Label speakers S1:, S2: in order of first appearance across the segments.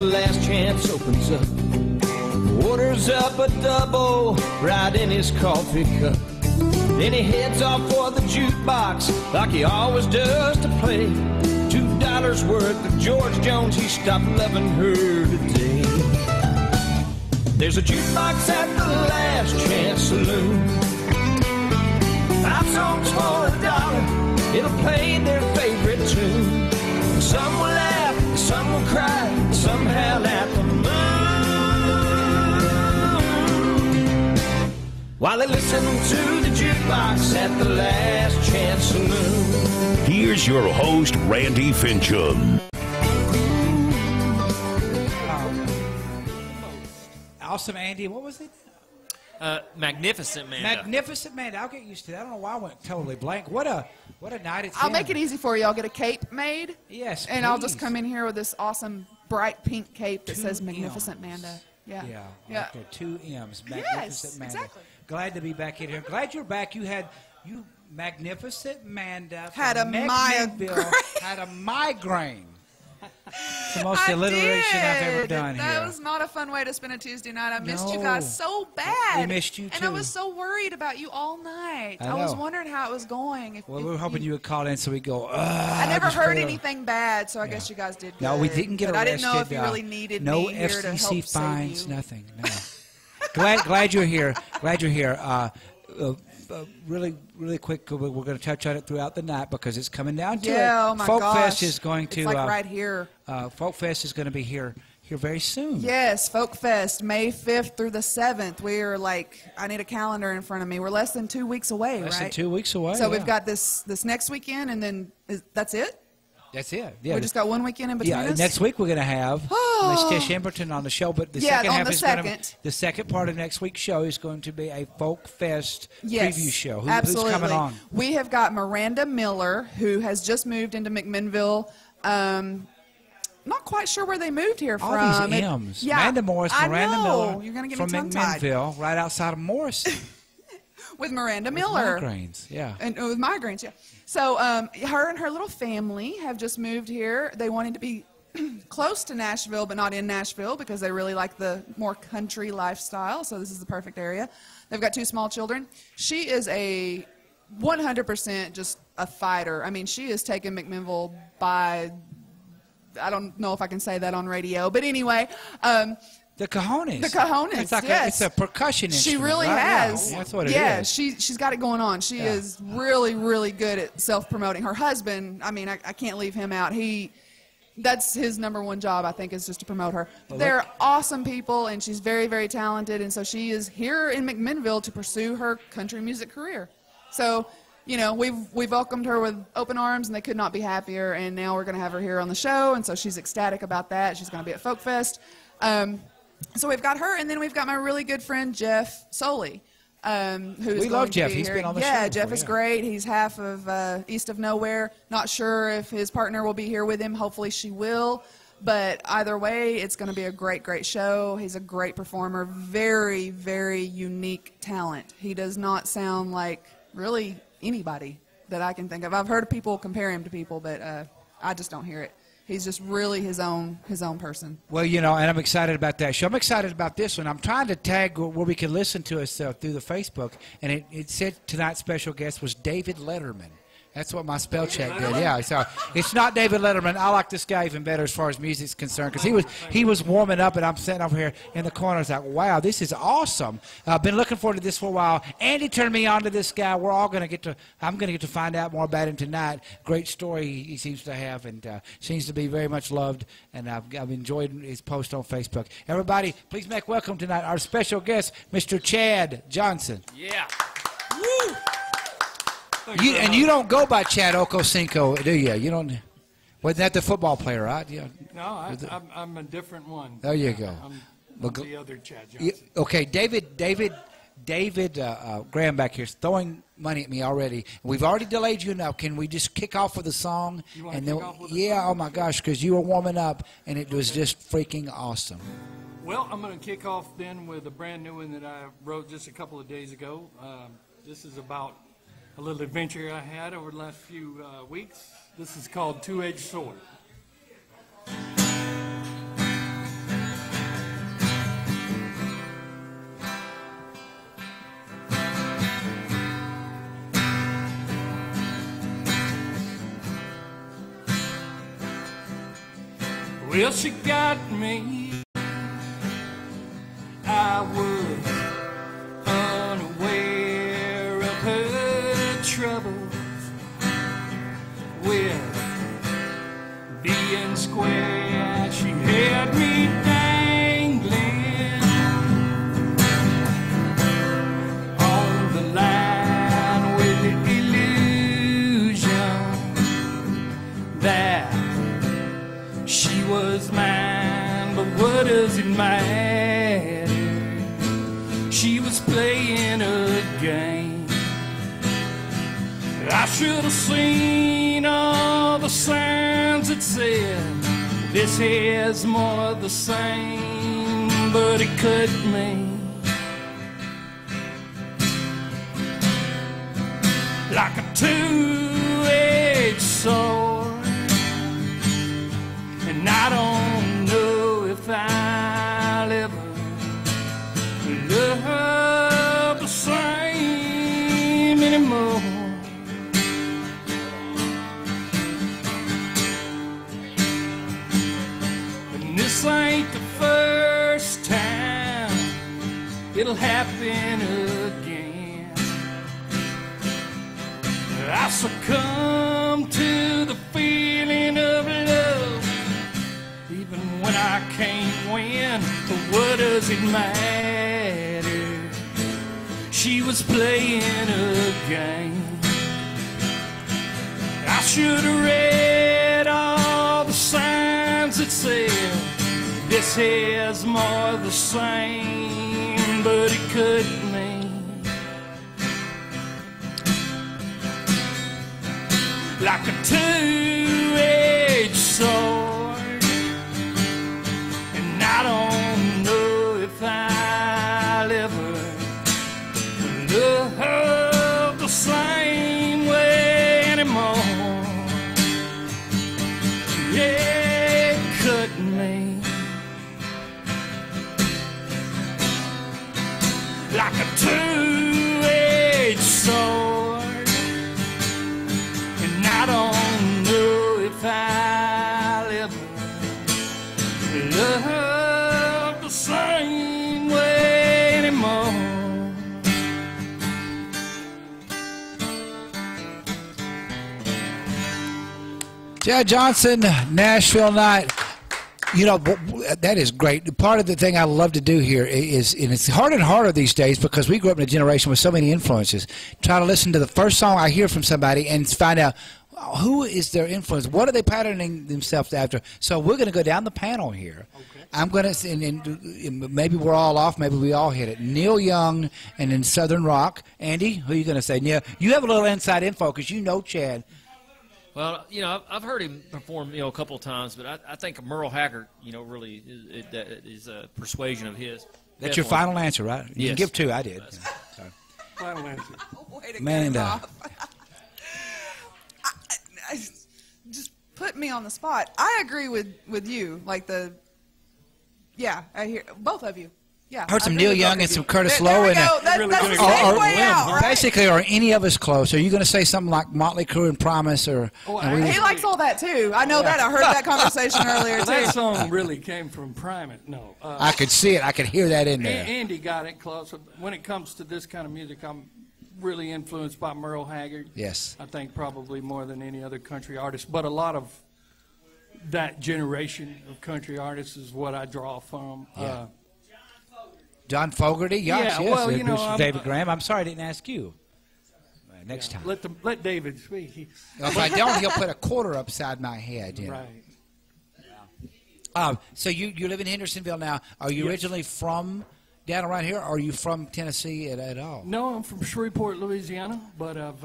S1: Last chance opens up, orders up a double right in his coffee cup. Then he heads off for the jukebox like he always does to play $2 worth of George Jones. He stopped loving her today. There's a jukebox at the Last Chance Saloon. 5 songs for $1. It'll play their favorite tune. Some will laugh, some will cry, some howl at the moon, while they listen to the jukebox at the Last Chance Saloon.
S2: Here's your host, Randy Fincham.
S3: Awesome, Andy. What was it?
S4: Magnificent Manda.
S3: Magnificent Manda. I'll get used to that. I don't know why I went totally blank. What a night it's
S5: I'll
S3: been.
S5: make it easy for you. I'll get a cape made.
S3: Yes,
S5: and I'll just come in here with this awesome bright pink cape that says Magnificent
S3: M's.
S5: Manda. Yeah.
S3: Yeah. Like there, 2 M's. Magnificent Manda.
S5: Exactly.
S3: Glad to be back in here. Glad you're back. You Magnificent Manda
S5: had a
S3: migraine. It's the most alliteration I've ever done here.
S5: That was not a fun way to spend a Tuesday night. I missed you guys so bad.
S3: We missed you, too.
S5: And I was so worried about you all night. I was wondering how it was going.
S3: We were hoping you would call in so we'd go,
S5: I never heard anything bad, so I guess you guys did good.
S3: No, we didn't get arrested.
S5: I didn't know if you really needed me here to help
S3: FCC
S5: save
S3: fines,
S5: you.
S3: nothing. No. glad you're here. Glad you're here. Really quick, we're going to touch on it throughout the night because it's coming down to it.
S5: Oh my
S3: Folk
S5: gosh.
S3: Fest is going to
S5: it's like right here.
S3: Folk Fest is going to be here very soon.
S5: Yes, Folk Fest, May 5th through the 7th. We are like, I need a calendar in front of me. We're less than 2 weeks away,
S3: Less
S5: right?
S3: than 2 weeks away.
S5: So we've got this next weekend, and then that's it?
S3: That's it. Yeah.
S5: We just got 1 weekend in between us?
S3: Next week we're going to have Miss Tish Emberton on the show, but the second half is going to the second part of next week's show is going to be a Folk Fest preview show. Who's coming on?
S5: We have got Miranda Miller, who has just moved into McMinnville. Not quite sure where they moved here from.
S3: All these M's. Amanda Morris, Miranda Miller.
S5: You're going to get
S3: from
S5: me tongue-tied.
S3: McMinnville, right outside of Morrison.
S5: With Miranda Miller.
S3: With migraines, yeah.
S5: And with migraines, yeah. So her and her little family have just moved here. They wanted to be close to Nashville, but not in Nashville because they really like the more country lifestyle. So this is the perfect area. They've got 2 small children. She is a 100% just a fighter. I mean, she has taken McMinnville by, I don't know if I can say that on radio, but anyway.
S3: The cojones.
S5: The cojones,
S3: it's like
S5: yes.
S3: It's a percussion instrument.
S5: She really
S3: right?
S5: has.
S3: Yeah, that's what it is.
S5: Yeah, she's got it going on. She is really, really good at self-promoting. Her husband, I mean, I can't leave him out. That's his #1 job, I think, is just to promote her.
S3: Well,
S5: they're awesome people, and she's very, very talented, and so she is here in McMinnville to pursue her country music career. So, you know, we've welcomed her with open arms, and they could not be happier, and now we're going to have her here on the show, and so she's ecstatic about that. She's going to be at Folk Fest. So we've got her, and then we've got my really good friend Jeff Soley.
S3: We love Jeff. He's been on the show.
S5: Yeah, Jeff is great. He's half of East of Nowhere. Not sure if his partner will be here with him. Hopefully she will. But either way, it's going to be a great, great show. He's a great performer. Very, very unique talent. He does not sound like really anybody that I can think of. I've heard people compare him to people, but I just don't hear it. He's just really his own person.
S3: Well, you know, and I'm excited about that show. I'm excited about this one. I'm trying to tag where we can listen to us through the Facebook, and it said tonight's special guest was David Letterman. That's what my spell check did. Yeah, so it's not David Letterman. I like this guy even better as far as music's concerned because he was warming up, and I'm sitting over here in the corner. I was like, wow, this is awesome. I've been looking forward to this for a while. Andy turned me on to this guy. I'm going to get to find out more about him tonight. Great story he seems to have, and seems to be very much loved. And I've enjoyed his post on Facebook. Everybody, please make welcome tonight our special guest, Mr. Chad Johnson.
S4: Yeah.
S3: Woo! You don't go by Chad Okocinco, do you? You don't. Wasn't that the football player, right? Yeah.
S6: No, I'm a different one.
S3: There you go.
S6: I'm the other Chad Johnson.
S3: Okay, David Graham back here is throwing money at me already. We've already delayed you enough. Can we just kick off with a song?
S6: You want to kick off with a song?
S3: Oh my gosh, because you were warming up and it was just freaking awesome.
S6: Well, I'm going to kick off then with a brand new one that I wrote just a couple of days ago. This is about a little adventure I had over the last few weeks. This is called Two-Edged Sword. Well, she got me. I was unaware of her troubles with being square. She had me dangling on the line with the illusion that she was mine. But what does it matter? She was playing a game. I should have seen all the signs that said this here's more of the same, but it cut me like a two-edged sword, and I don't know if I'll ever love the same anymore. And this ain't the first time it'll happen again. I succumb to the feeling of love even when I can't win. But what does it matter? She was playing a game. I should have read all the signs that said this here's more of the same, but it cut me like a two-edged sword, and I don't know if I'll ever love the same way anymore. Yeah, it cut me like a two-edged sword, and I don't know if I'll ever love the same way anymore.
S3: Chad Johnson, Nashville Night. You know, that is great. Part of the thing I love to do here is, and it's harder and harder these days because we grew up in a generation with so many influences, try to listen to the first song I hear from somebody and find out who is their influence, what are they patterning themselves after. So we're going to go down the panel here. Okay. I'm going to, and maybe we're all off, maybe we all hit it. Neil Young and then Southern Rock. Andy, who are you going to say? Neil, you have a little inside info because you know Chad.
S4: Well, you know, I've heard him perform, you know, a couple of times, but I think Merle Haggard, you know, really is a persuasion of his.
S3: That's your final answer, right? You
S4: yes.
S3: can give two. I did. Sorry.
S6: Final answer.
S5: Way to
S3: Man,
S5: get him off. Just put me on the spot. I agree with you. Like I hear both of you. Yeah,
S3: I heard some Neil Young and some Curtis Lowe.
S5: There we
S3: and
S5: go. That's the same way out, right?
S3: Basically, are any of us close? Are you going to say something like Motley Crue and Promise? Or
S5: he likes all that too. I know that. I heard that conversation earlier too.
S6: That song really came from Primate. No,
S3: I could see it. I could hear that in there.
S6: Andy got it close. When it comes to this kind of music, I'm really influenced by Merle Haggard.
S3: Yes.
S6: I think probably more than any other country artist. But a lot of that generation of country artists is what I draw from.
S3: Yeah. John Fogerty? Yes, yes.
S6: Well, you know,
S3: David Graham. I'm sorry I didn't ask you. Next time.
S6: Let David speak.
S3: If I don't, he'll put a quarter upside my head. You know.
S6: Right.
S3: So you live in Hendersonville now. Are you originally from down around here, or are you from Tennessee at all?
S6: No, I'm from Shreveport, Louisiana, but I've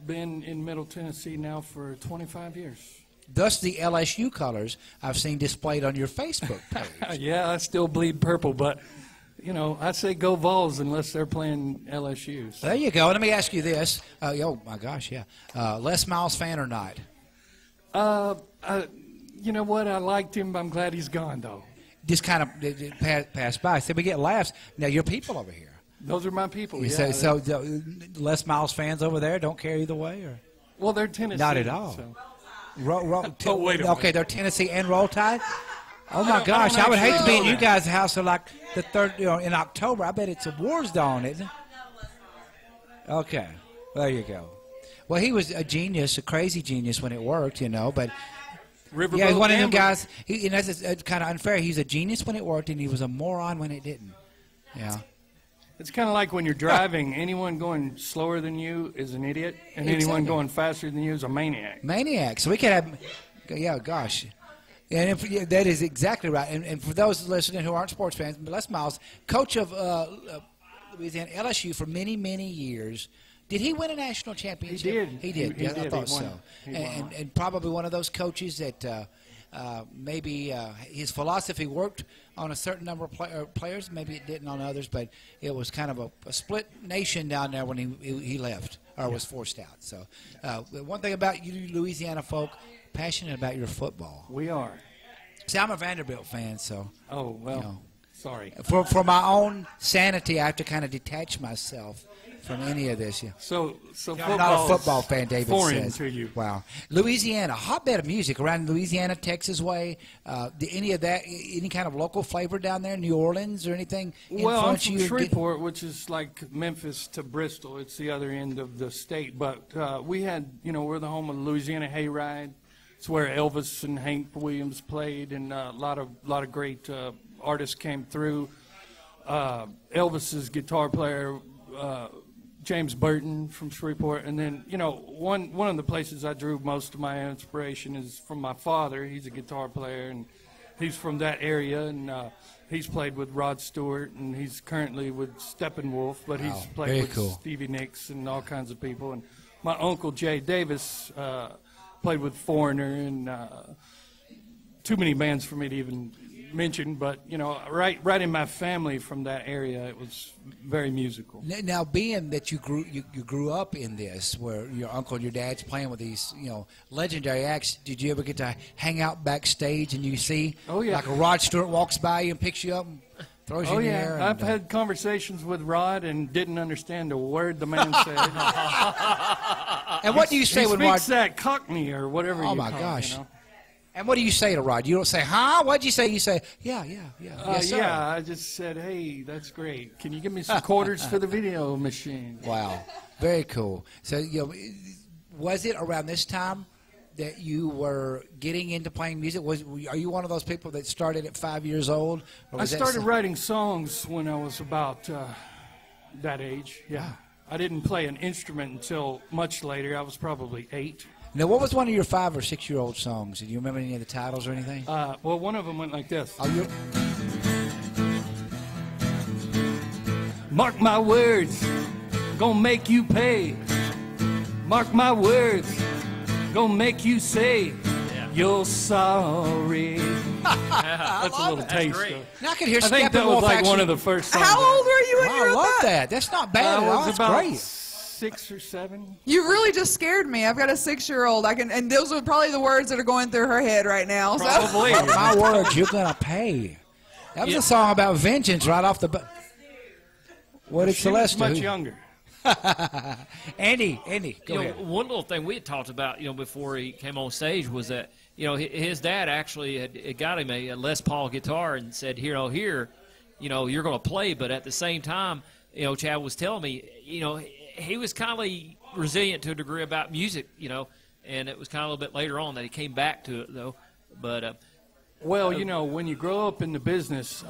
S6: been in Middle Tennessee now for 25 years.
S3: Thus the LSU colors I've seen displayed on your Facebook page.
S6: Yeah, I still bleed purple, but, you know, I say go Vols unless they're playing LSU. So.
S3: There you go. Let me ask you this. Oh, my gosh, yeah. Les Miles fan or not?
S6: You know what? I liked him, but I'm glad he's gone, though.
S3: Just kind of passed by. So we get laughs. Now, your people over here.
S6: Those are my people, yeah.
S3: So Les Miles fans over there don't care either way? Or?
S6: Well, they're Tennessee.
S3: Not at all.
S6: So.
S3: Wait a minute.
S6: Okay,
S3: they're Tennessee and Roll Tide? Oh my gosh! I would hate to be in you
S6: that.
S3: guys' house in like the third, in October. I bet it's a war's dawn, isn't it? Okay, there you go. Well, he was a genius, a crazy genius when it worked, but
S6: Riverboat
S3: yeah, he's one of them
S6: Gambler.
S3: guys. And that's kind of unfair. He's a genius when it worked, and he was a moron when it didn't. Yeah.
S6: It's kind of like when you're driving. Anyone going slower than you is an idiot, and anyone
S3: Exactly.
S6: going faster than you is a maniac.
S3: Maniac. So we could have, yeah, gosh. And yeah, that is exactly right. And for those listening who aren't sports fans, Les Miles, coach of Louisiana LSU for many, many years. Did he win a national championship?
S6: He did.
S3: He did.
S6: He
S3: Yeah,
S6: did.
S3: I thought
S6: He won.
S3: so.
S6: He won.
S3: And probably one of those coaches that maybe his philosophy worked on a certain number of players. Maybe it didn't on others, but it was kind of a split nation down there when he left or was forced out. So one thing about you Louisiana folk, passionate about your football.
S6: We are.
S3: See, I'm a Vanderbilt fan, so
S6: Oh, well,
S3: You know.
S6: sorry.
S3: for my own sanity, I have to kind of detach myself from any of this. Yeah.
S6: So
S3: I'm not a football fan, David
S6: foreign
S3: says.
S6: to you.
S3: Wow. Louisiana, hotbed of music around Louisiana, Texas way. Did any of that, any kind of local flavor down there, New Orleans or anything?
S6: Well, I'm
S3: influence
S6: from
S3: you?
S6: Shreveport, which is like Memphis to Bristol. It's the other end of the state. But we had, we're the home of the Louisiana Hayride. It's where Elvis and Hank Williams played, and a lot of great artists came through. Elvis's guitar player, James Burton from Shreveport, and then one of the places I drew most of my inspiration is from my father. He's a guitar player, and he's from that area, and he's played with Rod Stewart, and he's currently with Steppenwolf, but he's
S3: Wow,
S6: played
S3: very
S6: with
S3: cool.
S6: Stevie Nicks and all kinds of people. And my uncle Jay Davis played with Foreigner and too many bands for me to even mention, but right in my family from that area, it was very musical.
S3: Now, being that you grew up in this, where your uncle and your dad's playing with these, legendary acts, did you ever get to hang out backstage and you see,
S6: Oh, yeah.
S3: like a Rod Stewart walks by you and picks you up and throws you
S6: Oh
S3: in the
S6: yeah,
S3: air?
S6: I've had conversations with Rod and didn't understand a word the man said.
S3: And what do you say
S6: he
S3: when
S6: speaks
S3: Rod?
S6: that Cockney or whatever.
S3: Oh
S6: you
S3: my
S6: call
S3: gosh!
S6: It,
S3: And what do you say to Rod? You don't say, "Huh?" What'd you say? You say, "Yeah, yeah, yeah." Yes, sir.
S6: Yeah, I just said, hey, that's great. Can you give me some quarters for the video machine?
S3: Wow, very cool. So, was it around this time that you were getting into playing music? Are you one of those people that started at 5 years old? Or
S6: I
S3: was that
S6: started
S3: some-
S6: writing songs when I was about that age. Yeah, I didn't play an instrument until much later. I was probably 8.
S3: Now, what was one of your 5 or 6 year old songs? Do you remember any of the titles or anything?
S6: Well, one of them went like this.
S3: Oh, you.
S6: Mark my words, gonna make you pay. Mark my words, gonna make you say you're sorry. That's a little taste.
S4: great.
S6: of-
S3: Now I could hear
S6: I think that was
S3: Steppenwolf
S6: like
S3: actually.
S6: one of the first songs.
S5: How old were you when
S3: Wow,
S5: you
S3: I
S5: wrote
S3: love
S5: that?
S3: that. That's not bad at
S6: I
S3: all.
S6: was
S3: That's
S6: about
S3: great.
S6: 6 or 7.
S5: You really just scared me. I've got a 6-year-old. And those are probably the words that are going through her head right now. So.
S6: Probably.
S3: My words, you're gonna pay. That was a song about vengeance right off the bat. What did
S6: She was
S3: Celeste
S6: much
S3: do?
S6: younger.
S3: Andy, go ahead.
S4: One little thing we had talked about, before he came on stage was that, his dad actually had got him a Les Paul guitar and said, here, you're going to play, but at the same time, Chad was telling me, he was kind of resilient to a degree about music, and it was kind of a little bit later on that he came back to it, though. But
S6: Well, when you grow up in the business,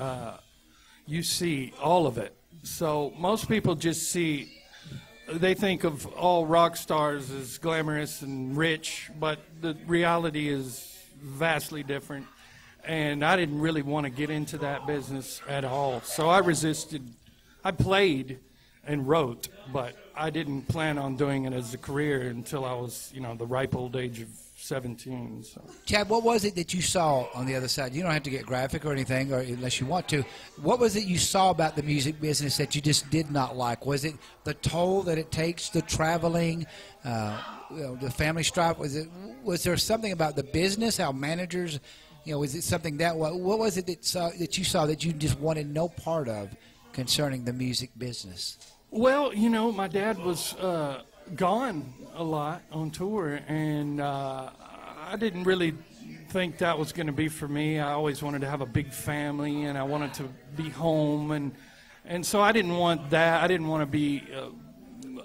S6: you see all of it. So most people just they think of all rock stars as glamorous and rich, but the reality is vastly different. And I didn't really want to get into that business at all. So I resisted. I played and wrote, but I didn't plan on doing it as a career until I was, the ripe old age of 17. So.
S3: Chad, what was it that you saw on the other side? You don't have to get graphic or anything, or unless you want to. What was it you saw about the music business that you just did not like? Was it the toll that it takes, the traveling, the family strife? Was there something about the business, how managers, was it something that? What was it that you saw that you just wanted no part of concerning the music business?
S6: Well, my dad was gone a lot on tour, and I didn't really think that was going to be for me. I always wanted to have a big family, and I wanted to be home, and so I didn't want that. I didn't want to be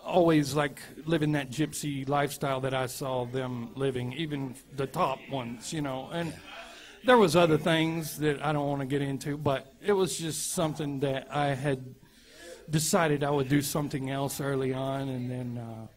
S6: always like living that gypsy lifestyle that I saw them living, even the top ones, you know. And there was other things that I don't want to get into, but it was just something that I had decided I would do something else early on, and then,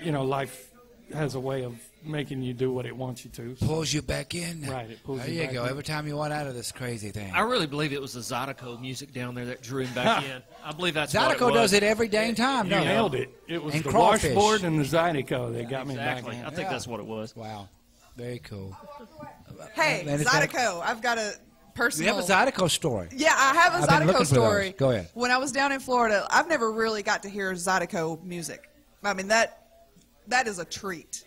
S6: you know, life has a way of making you do what it wants you to. So.
S3: Pulls you back in.
S6: Right, it pulls
S3: there
S6: you
S3: you
S6: back
S3: go.
S6: in.
S3: Every time you want out of this crazy thing.
S4: I really believe it was the Zydeco music down there that drew him back in. I believe that's what it
S3: Zydeco
S4: was.
S3: does it every dang time.
S6: You
S3: No,
S6: nailed it. It was
S3: And
S6: the
S3: crawfish.
S6: washboard and the Zydeco that got me
S4: Exactly.
S6: back in.
S4: I think that's what it was.
S3: Wow, very cool.
S5: Hey,
S3: And it's got-
S5: Zydeco, I've got a
S3: You
S5: personal.
S3: have a Zydeco story.
S5: Yeah, I have a
S3: I've been looking
S5: Zydeco
S3: for those.
S5: story.
S3: Go ahead.
S5: When I was down in Florida, I've never really got to hear Zydeco music. I mean, that is a treat.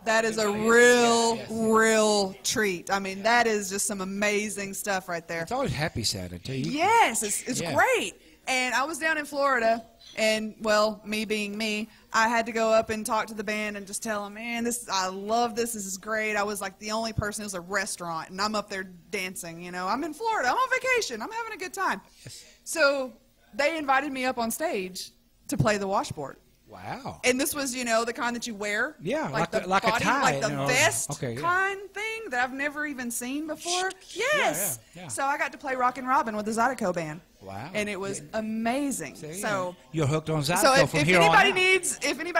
S5: That is a real treat. I mean, that is just some amazing stuff right there.
S3: It's always happy sounding too.
S5: Yes, it's
S3: Yeah.
S5: great. And I was down in Florida, and well, me being me, I had to go up and talk to the band and just tell them, man, I love this. This is great. I was like the only person. It was a restaurant, and I'm up there dancing. You know, I'm in Florida. I'm on vacation. I'm having a good time. So they invited me up on stage to play the washboard.
S3: Wow.
S5: And this was, you know, the kind that you wear.
S3: Yeah,
S5: like
S3: like
S5: the
S3: a
S5: body,
S3: tie,
S5: like the
S3: you know.
S5: vest
S3: Okay, yeah.
S5: kind thing that I've never even seen before. Yes.
S3: yeah.
S5: So I got to play Rockin' Robin with the Zydeco band.
S3: Wow.
S5: And it was amazing.
S3: See,
S5: So
S3: you're hooked on Zydeco
S5: so if
S3: from here on
S5: anybody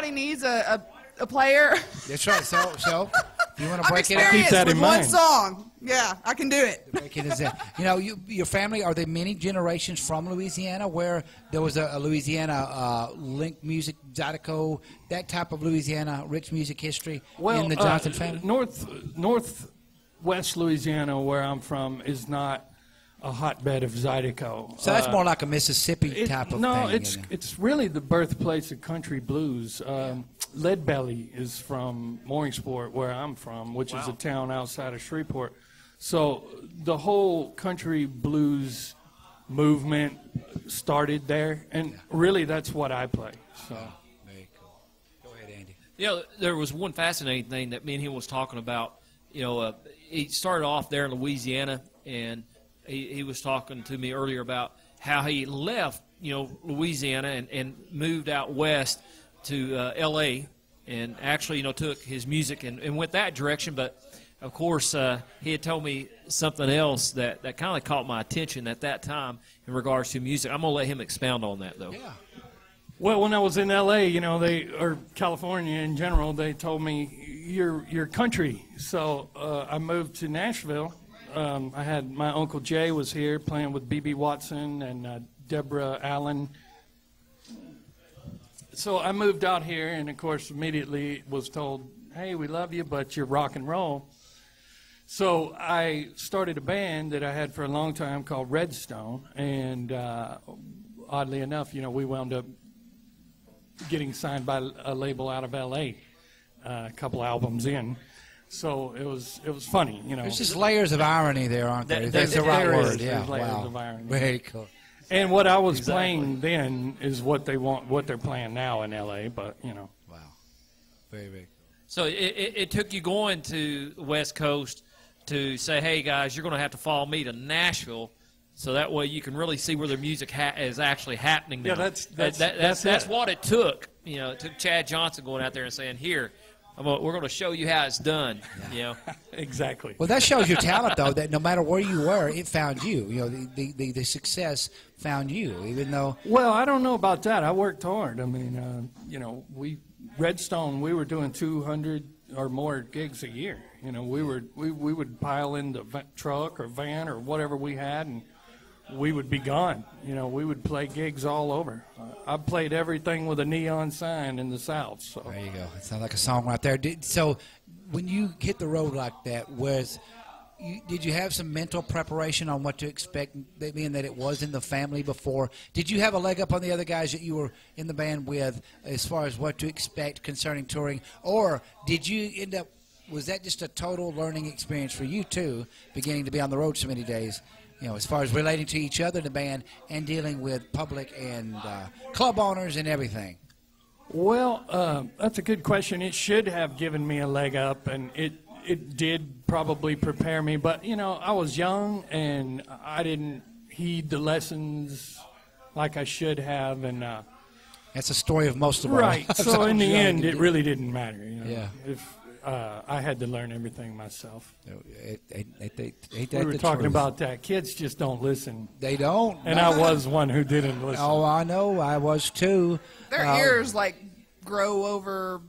S3: out.
S5: needs a player,
S3: That's right. So if you want to
S5: I'm
S3: break it up,
S5: experienced
S6: that
S5: with
S6: in
S5: one
S6: mind.
S5: song. Yeah, I can do it.
S3: break it is that. You know, your family, are there many generations from Louisiana where there was a Louisiana link music, Zydeco, that type of Louisiana rich music history in the Johnson family?
S6: Northwest Louisiana, where I'm from, is not a hotbed of Zydeco.
S3: So that's more like a Mississippi type of
S6: no,
S3: thing.
S6: it's really the birthplace of country blues. Leadbelly is from Mooringsport, where I'm from, which is a town outside of Shreveport. So the whole country blues movement started there, and really that's what I play. So.
S3: Very cool. Go ahead, Andy.
S4: You know, there was one fascinating thing that me and him was talking about. You know, he started off there in Louisiana, and he was talking to me earlier about how he left, you know, Louisiana and moved out west to L.A. and actually, you know, took his music and went that direction. But, of course, he had told me something else that kind of caught my attention at that time in regards to music. I'm going to let him expound on that, though.
S3: Yeah.
S6: Well, when I was in L.A., you know, or California in general, they told me, you're country. So I moved to Nashville. I had my Uncle Jay was here playing with B.B. Watson and Deborah Allen. So I moved out here, and, of course, immediately was told, hey, we love you, but you're rock and roll. So I started a band that I had for a long time called Redstone, and oddly enough, you know, we wound up getting signed by a label out of L.A. A couple albums in. So it was funny, you know.
S3: There's just layers of irony there, aren't there? That's the right
S6: there
S3: word.
S6: is.
S3: Yeah.
S6: There's layers
S3: Wow.
S6: of irony.
S3: Very cool.
S6: And what I was playing then is what they're playing now in L.A. But you know.
S3: Wow. Very, very cool.
S4: So it took you going to the West Coast to say, hey, guys, you're going to have to follow me to Nashville, so that way you can really see where their music is actually happening now.
S6: Yeah, that's it.
S4: what it took. You know, it took Chad Johnson going out there and saying, here, we're going to show you how it's done. You know.
S6: Exactly.
S3: Well, that shows your talent, though, that no matter where you were, it found you. You know, the success found you, even though.
S6: Well, I don't know about that. I worked hard. I mean, you know, Redstone, we were doing 200 or more gigs a year. You know, we would pile in the truck or van or whatever we had, and we would be gone. You know, we would play gigs all over. I played everything with a neon sign in the South. So
S3: There you go. It sounds like a song right there. So when you hit the road like that, did you have some mental preparation on what to expect, being that it was in the family before? Did you have a leg up on the other guys that you were in the band with as far as what to expect concerning touring? Or did you end up, was that just a total learning experience for you too, beginning to be on the road so many days? You know, as far as relating to each other in the band and dealing with public and club owners and everything?
S6: Well, that's a good question. It should have given me a leg up, and it did probably prepare me, but you know, I was young and I didn't heed the lessons like I should have, and
S3: That's the story of most of our
S6: right.
S3: lives.
S6: So in the
S3: I'm
S6: end,
S3: trying
S6: it
S3: to
S6: really didn't matter. You know,
S3: Yeah.
S6: if I had to learn everything myself.
S3: Ain't that
S6: We were
S3: the
S6: talking
S3: truth?
S6: about that. Kids just don't listen,
S3: They don't.
S6: and I was one who didn't listen.
S3: Oh, I know. I was too.
S5: Their ears like grow over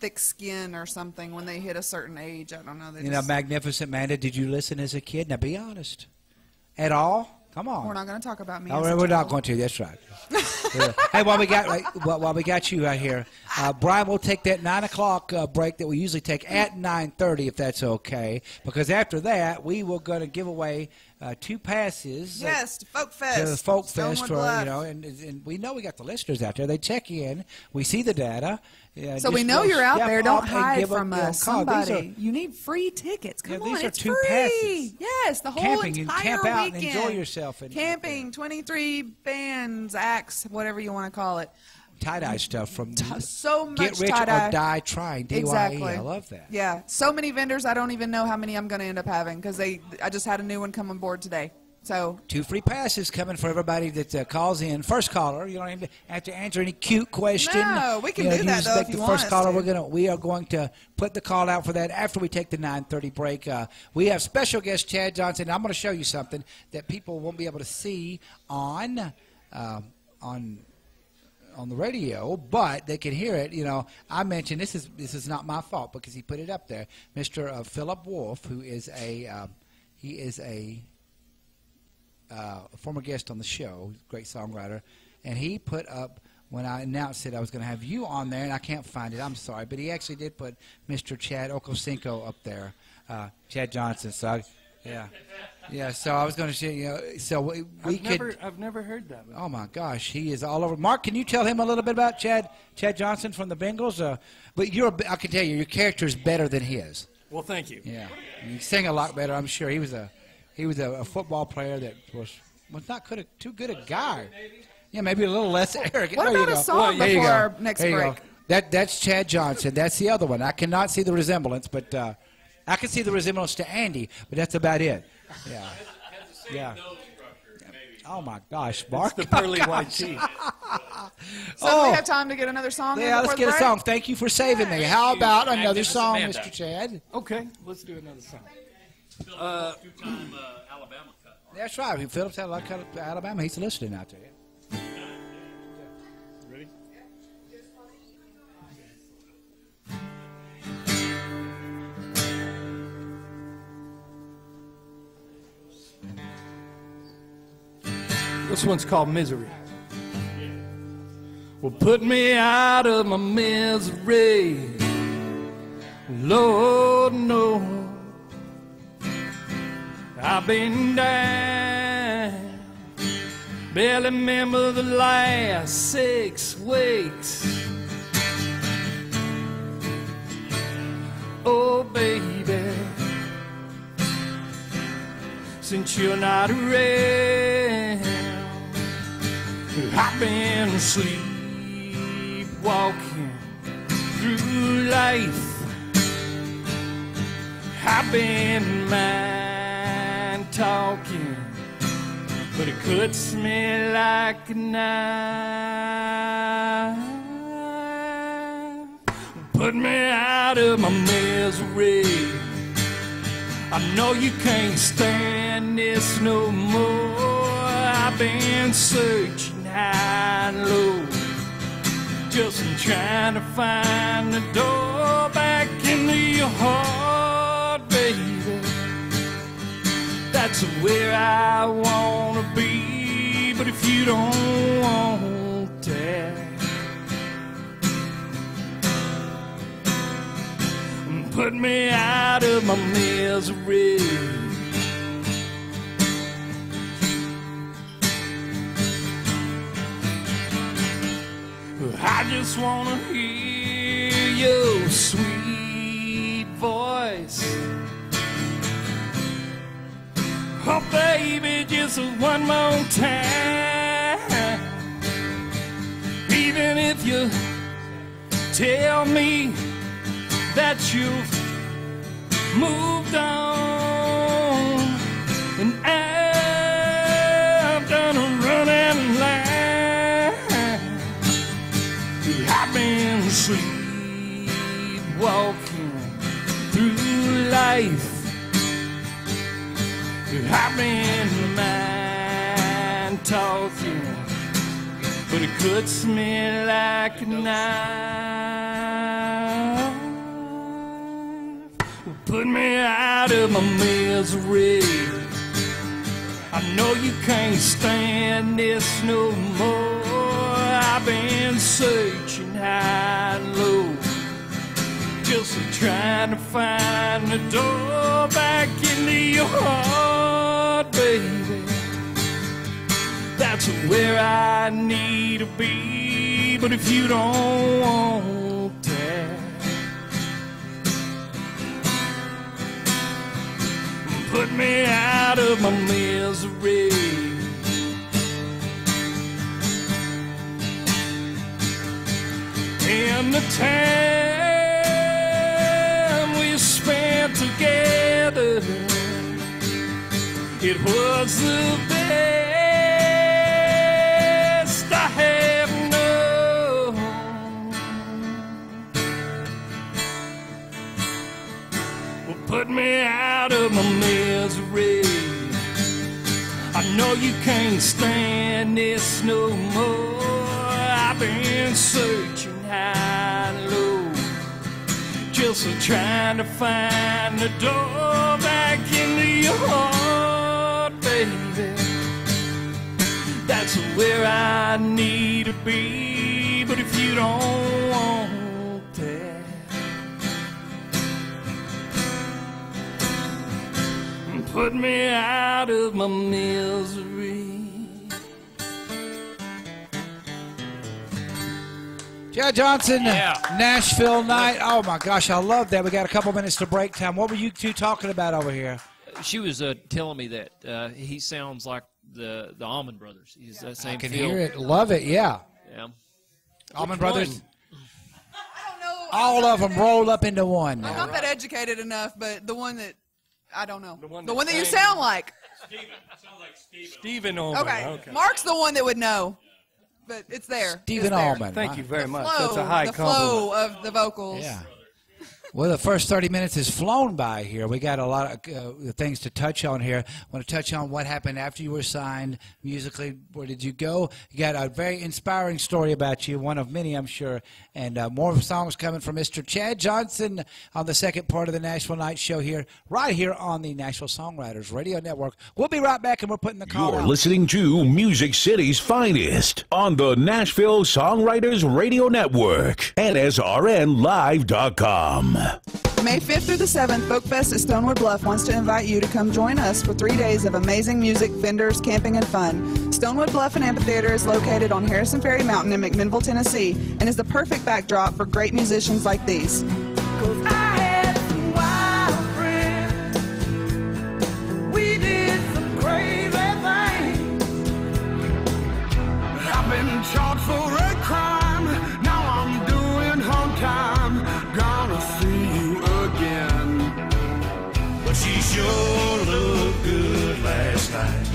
S5: thick skin or something when they hit a certain age. I don't know. They
S3: You know,
S5: just,
S3: Magnificent Amanda, did you listen as a kid? Now, be honest. At all? Come on.
S5: we're not going to talk about me.
S3: Oh,
S5: as a
S3: we're not
S5: child.
S3: going to. That's right. Yeah. Hey, while we got you right here, Brian, we'll take that 9 o'clock break that we usually take at 9:30, if that's okay. Because after that, we were going to give away 2 passes.
S5: Yes, to Folk Fest.
S3: To the Folk
S5: Stonewood
S3: Fest, for,
S5: Bluff.
S3: you know, and we know we got the listeners out there. They check in. We see the data. Yeah,
S5: So we
S3: just
S5: know
S3: go
S5: you're out
S3: step
S5: there.
S3: up
S5: Don't
S3: and
S5: hide
S3: give
S5: from us.
S3: call. These are-
S5: Somebody, you need free tickets. Come
S3: these
S5: on,
S3: are
S5: it's
S3: 2
S5: free.
S3: passes.
S5: Yes, the whole
S3: Camping. You
S5: entire
S3: can camp out and
S5: weekend.
S3: enjoy yourself and-
S5: Camping, 23 bands, acts, whatever you want to call it.
S3: tie-dye stuff from
S5: So much
S3: Get Rich
S5: tie-dye.
S3: or Die Trying. DYE.
S5: Exactly.
S3: I love that.
S5: Yeah, so many vendors. I don't even know how many I'm going to end up having because I just had a new one come on board today. So
S3: 2 free passes coming for everybody that calls in. First caller, you don't even have to answer any cute question.
S5: No, we can
S3: You know,
S5: do
S3: you
S5: that,
S3: just
S5: though,
S3: make
S5: if
S3: the
S5: you
S3: first
S5: want us
S3: caller.
S5: to.
S3: We are going to put the call out for that after we take the 9:30 break. We have special guest Chad Johnson. I'm going to show you something that people won't be able to see on the radio, but they can hear it. You know, I mentioned this is not my fault because he put it up there. Mr. Philip Wolf, who is a former guest on the show, great songwriter, and he put up when I announced it I was going to have you on there, and I can't find it. I'm sorry, but he actually did put Mr. Chad Okosinko up there, Chad Johnson. So, yeah. So I was going to say, you know, so we could.
S6: I've never heard that.
S3: Oh my gosh, he is all over. Mark, can you tell him a little bit about Chad Johnson from the Bengals? But I can tell you, your character is better than his.
S6: Well, thank you.
S3: Yeah, you sing a lot better. I'm sure he was a football player that was not too good a guy. Yeah, maybe a little less arrogant.
S5: what
S3: There you
S5: about a
S3: go.
S5: song
S3: There you
S5: before
S3: go.
S5: our next
S3: There you
S5: break?
S3: go. That's Chad Johnson. That's the other one. I cannot see the resemblance, but I can see the resemblance to Andy, but that's about it. Yeah. Oh my gosh, Mark!
S6: The pearly white teeth.
S5: So do we have time to get another song in
S3: Yeah,
S5: before
S3: let's
S5: the
S3: get a
S5: break?
S3: song. Thank you for saving me. How about another
S4: Magnificent
S3: song,
S4: Amanda.
S3: Mr. Chad?
S6: Okay, let's do another song.
S4: Two-time Alabama cut.
S3: That's right. Phillips had a lot of Alabama. He's listening out there.
S6: Ready? This one's called Misery. Well, put me out of my misery, Lord, no. I've been down, barely remember the last 6 weeks. Oh, baby, since you're not around, I've been sleepwalking through life. I've been mind talking, but it cuts me like a knife. Put me out of my misery. I know you can't stand this no more. I've been searching high and low, just trying to find the door back into your heart, baby. That's where I wanna be, but if you don't want that, put me out of my misery. I just wanna hear your sweet voice. Oh, baby, just one more time. Even if you tell me that you've moved on, and I've done a running line. I've been sleepwalking through life. I've been mind talking, but it cuts me like a knife. Put me out of my misery. I know you can't stand this no more. I've been searching high and low, just trying to find the door back into your heart, baby. That's where I need to be. But if you don't want that, put me out of my misery. In the time we spent together, it was the best I have known. Well, put me out of my misery. I know you can't stand this no more. I've been searching high and low, just trying to find the door back into your heart, baby. That's where I need to be. But if you don't want that, put me out of my misery.
S3: Chad Johnson,
S4: Yeah.
S3: Nashville night. Oh my gosh, I love that. We got a couple minutes to break time. What were you two talking about over here?
S4: She was telling me that he sounds like the Allman Brothers. He's that same
S3: I can
S4: feel.
S3: hear it. Love it. Yeah.
S4: Yeah.
S3: Allman Brothers.
S5: I don't know.
S3: All of them rolled up into one.
S5: I'm not that educated enough, but the one that I don't know.
S6: The one
S5: The one that you
S6: sang-
S5: sound like.
S6: Stephen Allman.
S5: Okay. Mark's the one that would know, but it's there.
S3: Stephen
S5: It's there.
S3: Allman.
S6: Thank you very
S5: The
S6: much.
S5: flow,
S6: That's a high
S5: the
S6: compliment.
S5: flow of the vocals.
S3: Yeah. Well, the first 30 minutes has flown by here. We got a lot of things to touch on here. I want to touch on what happened after you were signed musically. Where did you go? You got a very inspiring story about you, one of many, I'm sure. And more songs coming from Mr. Chad Johnson on the second part of the Nashville Night Show here, right here on the Nashville Songwriters Radio Network. We'll be right back, and we're putting the call
S2: You're
S3: out.
S2: listening to Music City's finest on the Nashville Songwriters Radio Network, NSRNlive.com.
S5: May 5th through the 7th, Folk Fest at Stonewood Bluff wants to invite you to come join us for 3 days of amazing music, vendors, camping, and fun. Stonewood Bluff and Amphitheater is located on Harrison Ferry Mountain in McMinnville, Tennessee, and is the perfect backdrop for great musicians like these.
S7: I've been charged for a crime. Now I'm doing home time. Gonna see you again. But she sure looked good last night.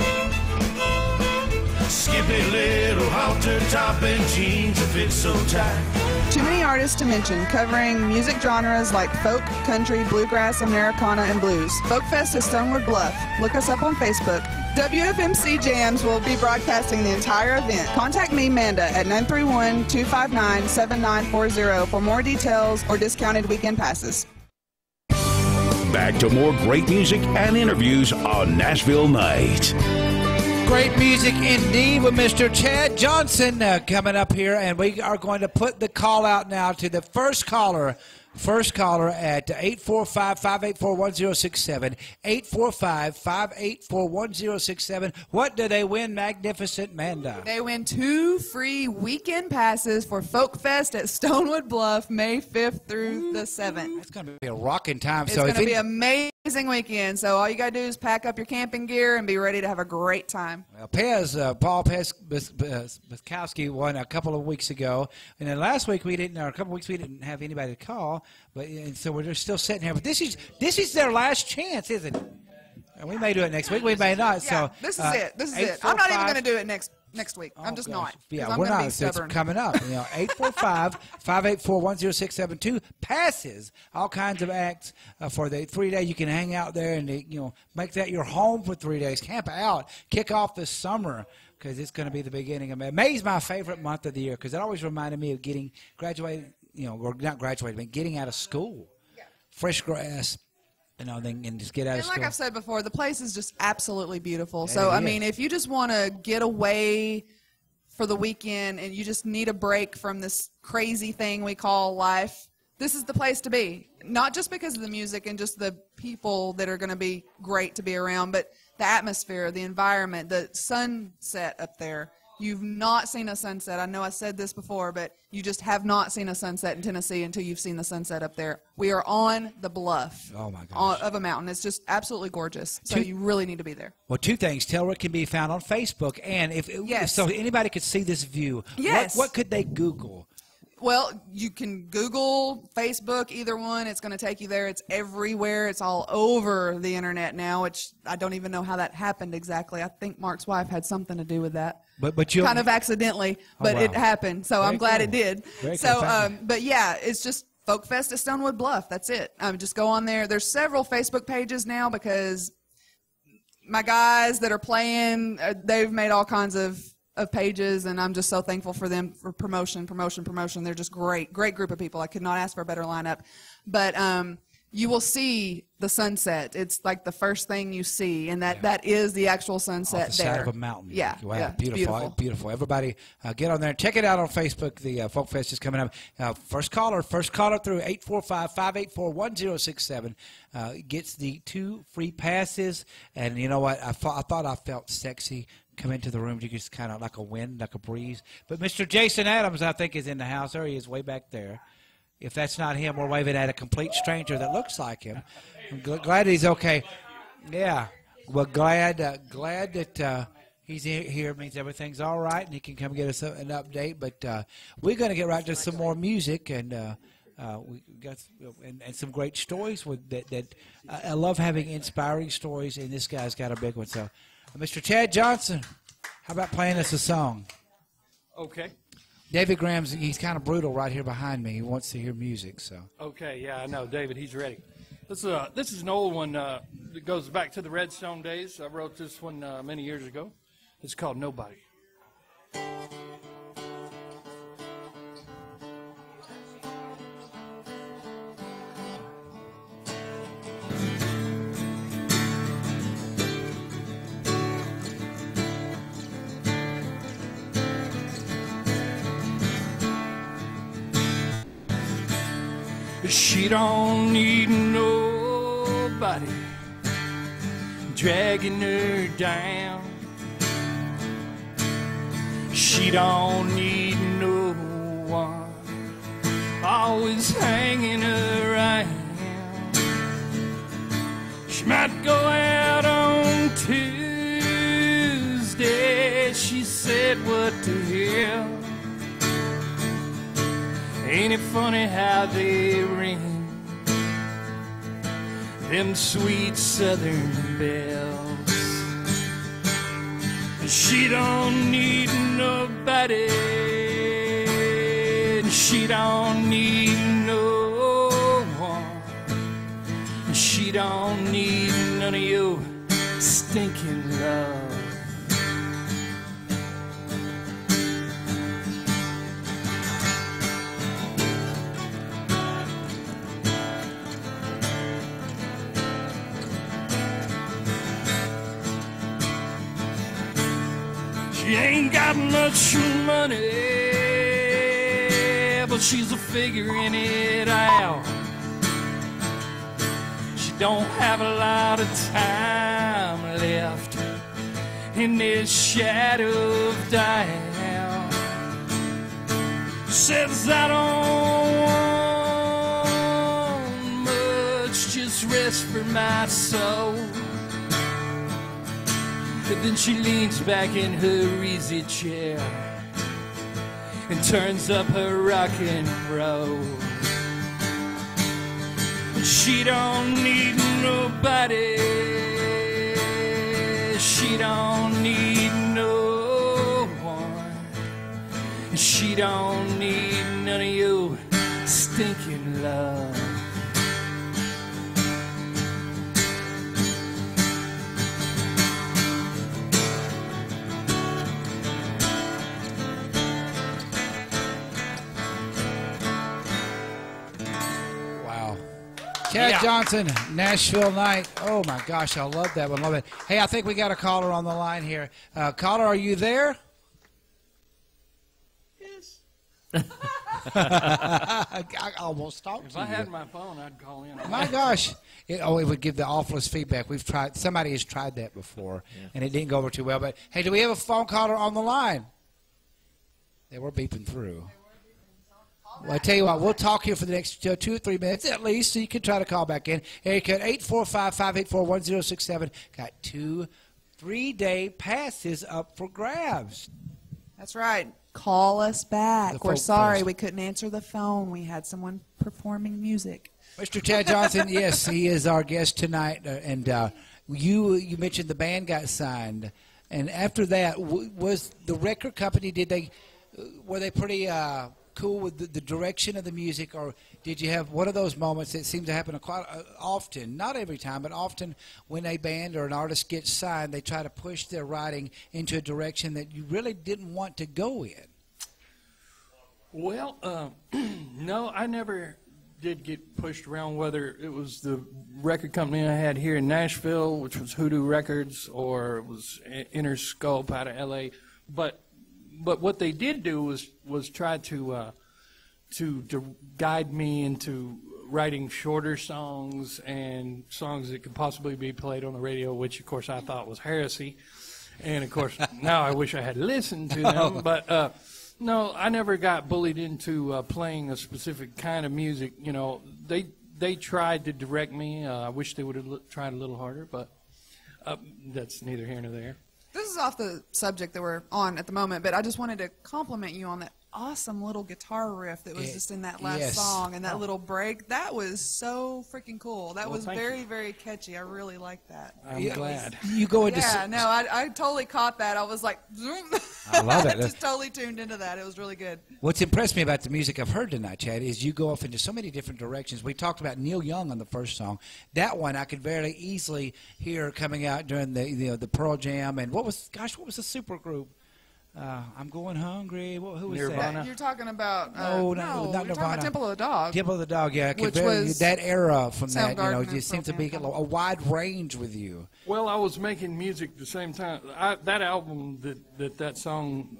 S7: Skimpy little halter top and jeans that fit so tight.
S5: Too many artists to mention, covering music genres like folk, country, bluegrass, Americana, and blues. Folk Fest at Stonewood Bluff. Look us up on Facebook. WFMC Jams will be broadcasting the entire event. Contact me, Manda, at 931-259-7940 for more details or discounted weekend passes.
S2: Back to more great music and interviews on Nashville Night.
S3: Great music indeed with Mr. Chad Johnson coming up here, and we are going to put the call out now to the first caller. First caller at 845-584-1067, 845-584-1067. What do they win, Magnificent Manda?
S5: They win 2 free weekend passes for Folk Fest at Stonewood Bluff, May 5th through the 7th.
S3: It's going to be a rocking time.
S5: It's
S3: So
S5: going
S3: if
S5: to be
S3: any-
S5: amazing amazing weekend. So all you got to do is pack up your camping gear and be ready to have a great time.
S3: Well, Paul Biskowski won a couple of weeks ago, and then last week or a couple of weeks we didn't have anybody to call, and so we're just still sitting here. But this is their last chance, isn't it? And we may do it next week, we may not.
S5: Yeah,
S3: so
S5: this is it. This is it. I'm not even going to do it next week. I'm just not.
S3: Yeah,
S5: I'm
S3: we're
S5: gonna
S3: not.
S5: be stubborn.
S3: It's coming up. 845-584-10672 passes. All kinds of acts for the 3 day. You can hang out there and make that your home for 3 days. Camp out. Kick off the summer because it's going to be the beginning of May. May is my favorite month of the year because it always reminded me of getting graduated. Or not graduated, but getting out of school. Yeah. Fresh grass. And just get out of school.
S5: Like I've said before, the place is just absolutely beautiful. So, I mean, if you just want to get away for the weekend and you just need a break from this crazy thing we call life, this is the place to be. Not just because of the music and just the people that are going to be great to be around, but the atmosphere, the environment, the sunset up there. You've not seen a sunset. I know I said this before, but you just have not seen a sunset in Tennessee until you've seen the sunset up there. We are on the bluff of a mountain. It's just absolutely gorgeous. So you really need to be there.
S3: Well, two things. Tell where it can be found on Facebook. And so anybody could see this view.
S5: Yes.
S3: What could they Google?
S5: Well, you can Google, Facebook, either one. It's going to take you there. It's everywhere. It's all over the internet now, which I don't even know how that happened exactly. I think Mark's wife had something to do with that.
S3: But you
S5: kind of accidentally, but it happened. So I'm glad it did. But yeah, it's just Folk Fest at Stonewood Bluff. That's it. Just go on there. There's several Facebook pages now because my guys that are playing, they've made all kinds of pages, and I'm just so thankful for them for promotion. They're just great group of people. I could not ask for a better lineup. But you will see the sunset. It's like the first thing you see, and that is the actual sunset
S3: off the
S5: there.
S3: side of a mountain.
S5: Yeah.
S3: Wow,
S5: yeah,
S3: beautiful. Everybody get on there and check it out on Facebook. The Folk Fest is coming up. First caller through 845-584-1067 gets the 2 free passes. And you know what? I thought I felt sexy. Come into the room, you just kind of like a wind, like a breeze. But Mr. Jason Adams, I think, is in the house. There he is, way back there. If that's not him, we're waving at a complete stranger that looks like him. I'm glad he's okay. Yeah, well, glad that he's here. Means everything's all right, and he can come get us an update. But we're going to get right to some more music, and we got and some great stories that I love having inspiring stories, and this guy's got a big one. So, Mr. Chad Johnson, how about playing us a song?
S6: Okay.
S3: David Graham's, he's kind of brutal right here behind me. He wants to hear music, so.
S6: Okay, yeah, I know. David, he's ready. This is an old one that goes back to the Redstone days. I wrote this one many years ago. It's called Nobody. She don't need nobody dragging her down. She don't need no one always hanging around. She might go out on Tuesday, she said, what the hell? Ain't it funny how they ring, them sweet southern bells? She don't need nobody, she don't need no one, she don't need none of your stinking love. She ain't got much money, but she's a figuring it out. She don't have a lot of time left in this shadow of doubt. Says I don't want much, just rest for my soul. And then she leans back in her easy chair and turns up her rock and roll. She don't need nobody. She don't need no one. She don't need none of your stinking love.
S3: Chad Johnson, Nashville Night. Oh, my gosh, I love that one. Love it. Hey, I think we got a caller on the line here. Caller, are you there?
S6: Yes.
S3: I almost talked
S6: If
S3: to
S6: I
S3: you.
S6: had my phone, I'd call in.
S3: My gosh. It would give the awfulest feedback. Somebody has tried that before, and it didn't go over too well. But, hey, do we have a phone caller on the line? They were beeping through. Well, I tell you what, we'll talk here for the next 2 or 3 minutes at least, so you can try to call back in. Area code 845-584-1067. Got 2 3-day passes up for grabs.
S5: That's right. Call us back.
S3: The
S5: We're
S3: folk
S5: sorry
S3: fest.
S5: we couldn't answer the phone. We had someone performing music.
S3: Mr. Chad Johnson, yes, he is our guest tonight. And you mentioned the band got signed. And after that, was the record company, were they pretty cool with the direction of the music, or did you have one of those moments that seems to happen quite often, not every time, but often when a band or an artist gets signed, they try to push their writing into a direction that you really didn't want to go in?
S6: Well, no, I never did get pushed around, whether it was the record company I had here in Nashville, which was Hoodoo Records, or it was Interscope out of L.A., But what they did do was try to guide me into writing shorter songs and songs that could possibly be played on the radio, which of course I thought was heresy. And of course now I wish I had listened to them. But no, I never got bullied into playing a specific kind of music. You know, they tried to direct me. I wish they would have tried a little harder, but that's neither here nor there.
S5: This is off the subject that we're on at the moment, but I just wanted to compliment you on that awesome little guitar riff that was just in that last song and that little break. That was so freaking cool. That was very, very catchy. I really liked that.
S6: I'm glad.
S3: You go into
S5: I totally caught that. I was like, zoom.
S3: I love it.
S5: Just totally tuned into that. It was really good.
S3: What's impressed me about the music I've heard tonight, Chad, is you go off into so many different directions. We talked about Neil Young on the first song. That one I could very easily hear coming out during the Pearl Jam. And what was the super group? I'm Going Hungry. Who was
S6: Nirvana.
S3: that?
S5: You're talking about
S3: No,
S5: you're
S3: not
S5: talking
S3: Nirvana.
S5: about Temple of the Dog.
S3: Temple of the Dog, yeah.
S5: Which was
S3: that era from that,
S5: Soundgarden
S3: it seems to be a wide range with you.
S6: Well, I was making music at the same time. That album that song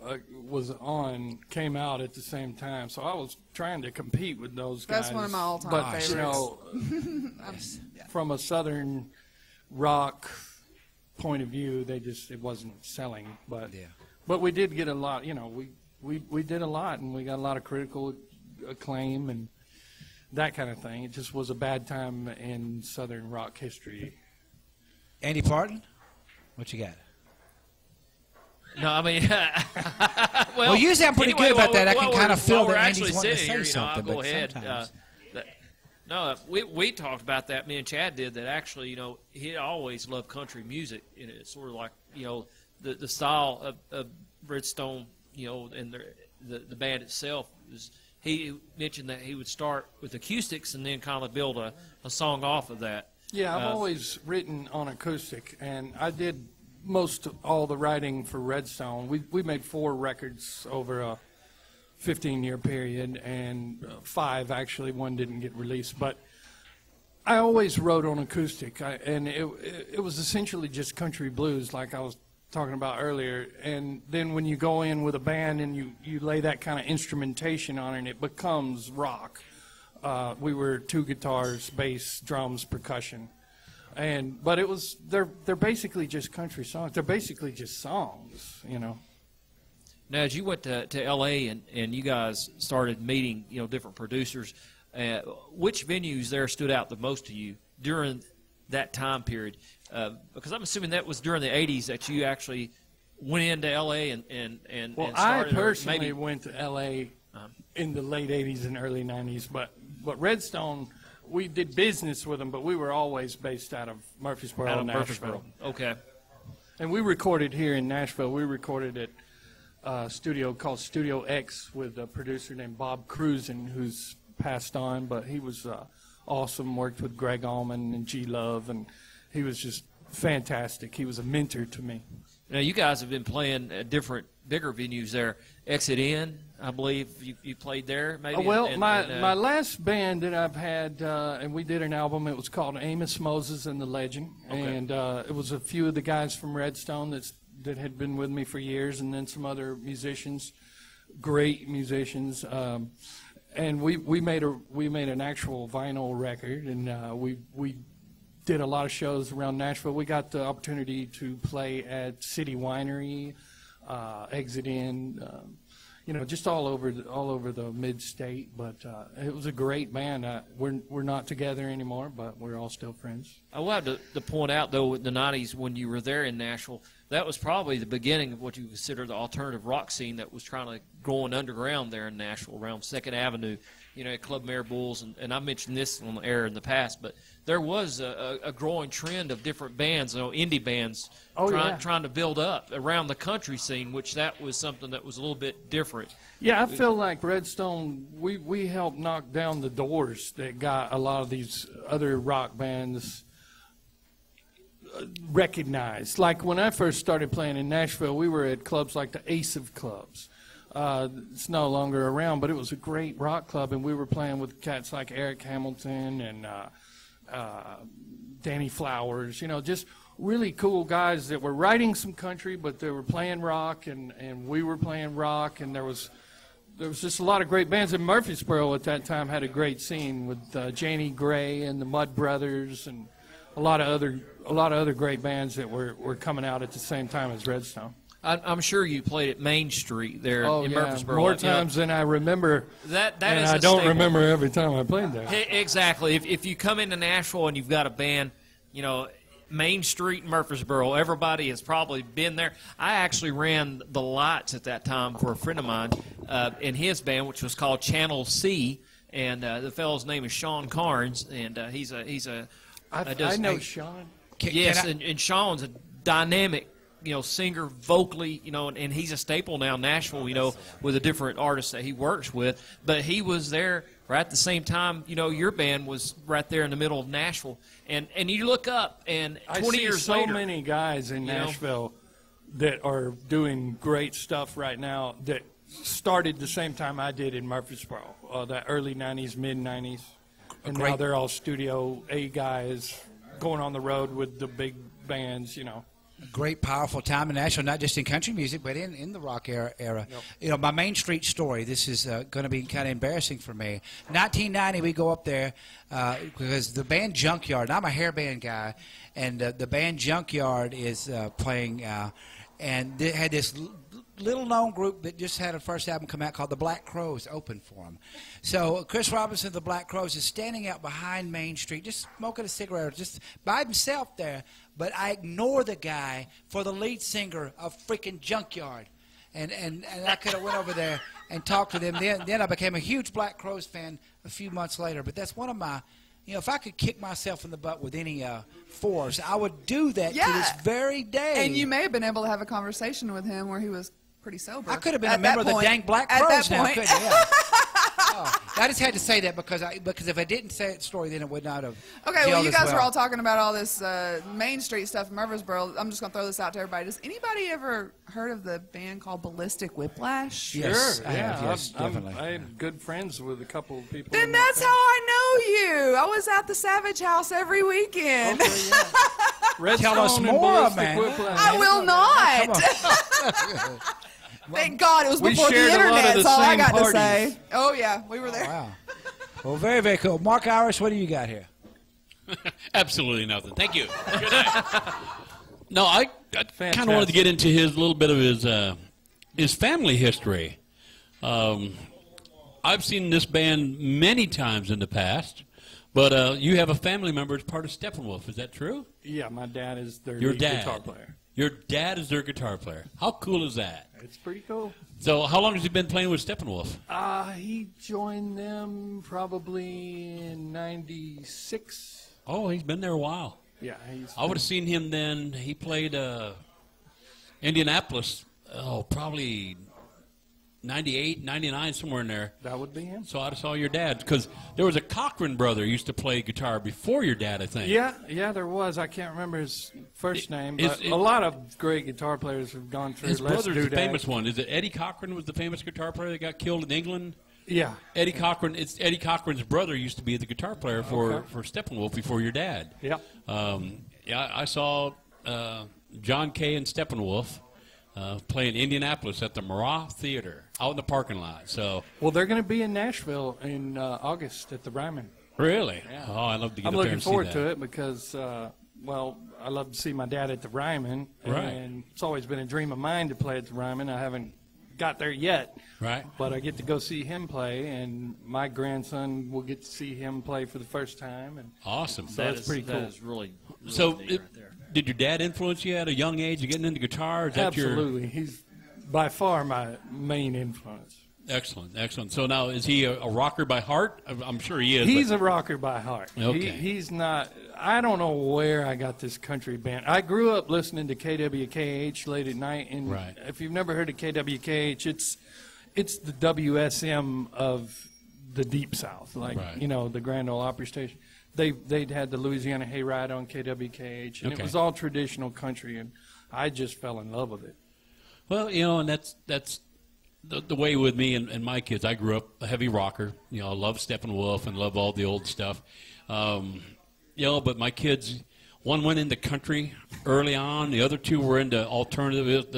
S6: was on came out at the same time, so I was trying to compete with those guys.
S5: That's one of my all-time
S6: but,
S5: favorites.
S6: You know, from a Southern rock point of view, it wasn't selling. But we did get a lot. You know, we did a lot, and we got a lot of critical acclaim and that kind of thing. It just was a bad time in Southern rock history.
S3: Andy Parton, what you got?
S4: No, I mean,
S3: well, usually I'm pretty good about that. I can kind of feel that
S4: actually
S3: Andy's wanting to
S4: sitting
S3: say
S4: here,
S3: something,
S4: I'll go
S3: but
S4: ahead.
S3: sometimes.
S4: No, we talked about that. Me and Chad did that. Actually, you know, he always loved country music, and it's sort of like, you know, the style of Bridgestone, you know, and the band itself is. He mentioned that he would start with acoustics and then kind of build a song off of that.
S6: Yeah, I've always written on acoustic, and I did most all the writing for Redstone. We made 4 records over a 15-year period, and 5 actually. One didn't get released, but I always wrote on acoustic, and it was essentially just country blues, like I was talking about earlier. And then when you go in with a band and you lay that kind of instrumentation on it, it becomes rock. We were 2 guitars, bass, drums, percussion, but it was they're basically just country songs. They're basically just songs, you know.
S4: Now, as you went to L.A. and you guys started meeting, you know, different producers, which venues there stood out the most to you during that time period? Because I'm assuming that was during the 80s that you actually went into L.A. and
S6: Well,
S4: and
S6: I
S4: started,
S6: personally went to L.A. In the late 80s and early 90s, but Redstone, we did business with them, but we were always based out of Murfreesboro,
S4: out of
S6: Nashville.
S4: Murfreesboro. Okay.
S6: And we recorded here in Nashville. We recorded at a studio called Studio X with a producer named Bob Cruzen, who's passed on, but he was awesome, worked with Greg Allman and G Love, and he was just fantastic. He was a mentor to me.
S4: Now, you guys have been playing at different, bigger venues there. Exit In, I believe you played there, maybe?
S6: My last band that I've had, and we did an album, it was called Amos, Moses, and the Legend.
S4: Okay.
S6: And it was a few of the guys from Redstone that had been with me for years, and then some other musicians, great musicians. And we made an actual vinyl record, and we did a lot of shows around Nashville. We got the opportunity to play at City Winery, Exit In, just all over the mid-state. But it was a great band. We're not together anymore, but we're all still friends.
S4: I will have to point out, though, in the 90s when you were there in Nashville, that was probably the beginning of what you consider the alternative rock scene that was trying to growing underground there in Nashville around 2nd Avenue, at Club Mayor Bulls. And I mentioned this on the air in the past, but there was a growing trend of different bands, indie bands, trying to build up around the country scene, which that was something that was a little bit different.
S6: Yeah, I feel like Redstone, we helped knock down the doors that got a lot of these other rock bands recognized. Like when I first started playing in Nashville, we were at clubs like the Ace of Clubs. It's no longer around, but it was a great rock club, and we were playing with cats like Eric Hamilton and Danny Flowers, just really cool guys that were writing some country, but they were playing rock, and we were playing rock, and there was just a lot of great bands. And Murfreesboro at that time had a great scene with Janie Gray and the Mud Brothers and a lot of other great bands that were coming out at the same time as Redstone.
S4: I'm sure you played at Main Street there in Murfreesboro.
S6: More times than I remember.
S4: That
S6: and
S4: is
S6: I don't remember every time I played there.
S4: Exactly. If you come into Nashville and you've got a band, Main Street, Murfreesboro, everybody has probably been there. I actually ran the lights at that time for a friend of mine in his band, which was called Channel C, and the fellow's name is Sean Carnes, and he's a
S6: I know Sean.
S4: Yes, and Sean's a dynamic, singer vocally, and he's a staple now in Nashville, with the different artists that he works with. But he was there right at the same time, your band was right there in the middle of Nashville. And you look up, and 20 years later.
S6: I see so many guys in Nashville that are doing great stuff right now that started the same time I did in Murfreesboro, the early 90s, mid-90s. And now they're all Studio A guys going on the road with the big bands,
S3: Great, powerful time in Nashville, not just in country music, but in the rock era. Yep. My Main Street story, this is going to be kind of embarrassing for me. 1990, we go up there because the band Junkyard, and I'm a hair band guy, and the band Junkyard is playing, and they had this little-known group that just had a first album come out called the Black Crowes open for them. So Chris Robinson of the Black Crowes is standing out behind Main Street, just smoking a cigarette, just by himself there. But I ignore the guy for the lead singer of freaking Junkyard. And I could have went over there and talked to them. Then I became a huge Black Crowes fan a few months later. But that's one of my, if I could kick myself in the butt with any force, I would do that to this very day.
S5: And you may have been able to have a conversation with him where he was pretty sober.
S3: I could have been a member of the dang Black Crowes now, couldn't I? Yeah. I just had to say that because if I didn't say that story, then it would not have.
S5: Okay, well, you guys were all talking about all this Main Street stuff in Murfreesboro. I'm just going to throw this out to everybody. Does anybody ever heard of the band called Ballistic Whiplash?
S3: Yes,
S6: sure,
S3: I have, yes, definitely.
S6: I have good friends with a couple of people.
S5: Then that's how I know you. I was at the Savage House every weekend.
S6: Okay, yeah.
S3: Tell us more, man.
S5: I will not. Thank God it was before the internet. That's all I got to say. Oh, yeah, we were there.
S3: Wow. Well, very, very cool. Mark Irish, what do you got here?
S8: Absolutely nothing. Thank you. Good night. No, I kind of wanted to get into his little bit of his family history. I've seen this band many times in the past, But you have a family member as part of Steppenwolf. Is that true?
S6: Yeah, my dad is their
S8: Your
S6: lead
S8: dad.
S6: guitar player.
S8: Your dad is their guitar player. How cool is that?
S6: It's pretty cool.
S8: So how long has he been playing with Steppenwolf?
S6: He joined them probably in '96.
S8: Oh, he's been there a while.
S6: Yeah,
S8: I would have seen him then. He played Indianapolis, probably 98, 99, somewhere in there.
S6: That would be him.
S8: So I saw your dad, because there was a Cochran brother who used to play guitar before your dad, I think.
S6: Yeah, there was. I can't remember his first name, but a lot of great guitar players have gone through.
S8: His brother's the famous one. Is it Eddie Cochran was the famous guitar player that got killed in England?
S6: Yeah.
S8: Eddie Cochran. It's Eddie Cochran's brother used to be the guitar player for Steppenwolf before your dad.
S6: Yeah.
S8: I saw John Kay and Steppenwolf play in Indianapolis at the Marat Theater out in the parking lot. So.
S6: Well, they're going to be in Nashville in August at the Ryman.
S8: Really?
S6: Yeah.
S8: Oh, I'd love to get
S6: I'm
S8: up there
S6: looking
S8: and see
S6: forward
S8: that.
S6: to it because, I love to see my dad at the Ryman.
S8: Right.
S6: And it's always been a dream of mine to play at the Ryman. I haven't got there yet.
S8: Right.
S6: But I get to go see him play, and my grandson will get to see him play for the first time. And
S8: awesome.
S6: So that's pretty cool.
S4: That is really
S8: So,
S4: neat right there.
S8: did your dad influence you at a young age of getting into guitar? Is that
S6: Absolutely. He's by far my main influence.
S8: Excellent, excellent. So now, is he a rocker by heart? I'm sure he is.
S6: He's a rocker by heart.
S8: Okay.
S6: He's not. I don't know where I got this country band. I grew up listening to KWKH late at night, and
S8: Right.
S6: if you've never heard of KWKH, it's the WSM of the Deep South, like
S8: Right.
S6: the Grand Ole Opry Station. They'd had the Louisiana Hayride on KWKH, and
S8: Okay.
S6: it was all traditional country, and I just fell in love with it.
S8: Well, and that's the way with me and my kids. I grew up a heavy rocker. I love Steppenwolf and love all the old stuff. But my kids, one went into country early on. The other two were into alternative.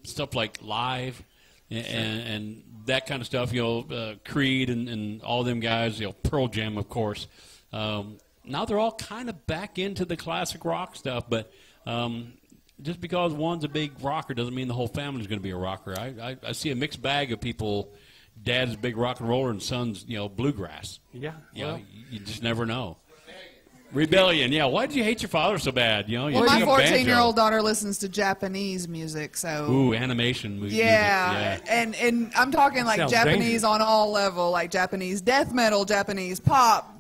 S8: Stuff like live and that kind of stuff. Creed and all them guys. Pearl Jam, of course. Now they're all kind of back into the classic rock stuff, but. Just because one's a big rocker doesn't mean the whole family's going to be a rocker. I see a mixed bag of people. Dad's a big rock and roller, and son's bluegrass.
S6: Yeah,
S8: You just never know. Rebellion, yeah. Why did you hate your father so bad?
S5: Well, my 14-year-old daughter listens to Japanese music, so.
S8: Ooh, animation music.
S5: Yeah, and I'm talking like
S6: Sounds
S5: Japanese
S6: dangerous.
S5: on all level, like Japanese death metal, Japanese pop,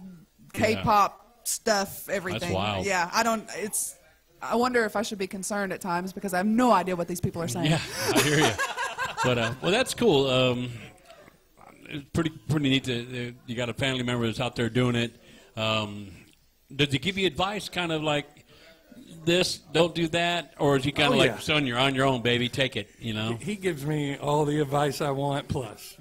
S5: K-pop stuff, everything.
S8: That's wild.
S5: Yeah, I wonder if I should be concerned at times because I have no idea what these people are saying.
S8: Yeah, I hear you. But that's cool. It's pretty neat that you got a family member that's out there doing it. Does he give you advice, kind of like this, don't do that, or is he kind of like, son, you're on your own, baby, take it,
S6: He gives me all the advice I want, plus.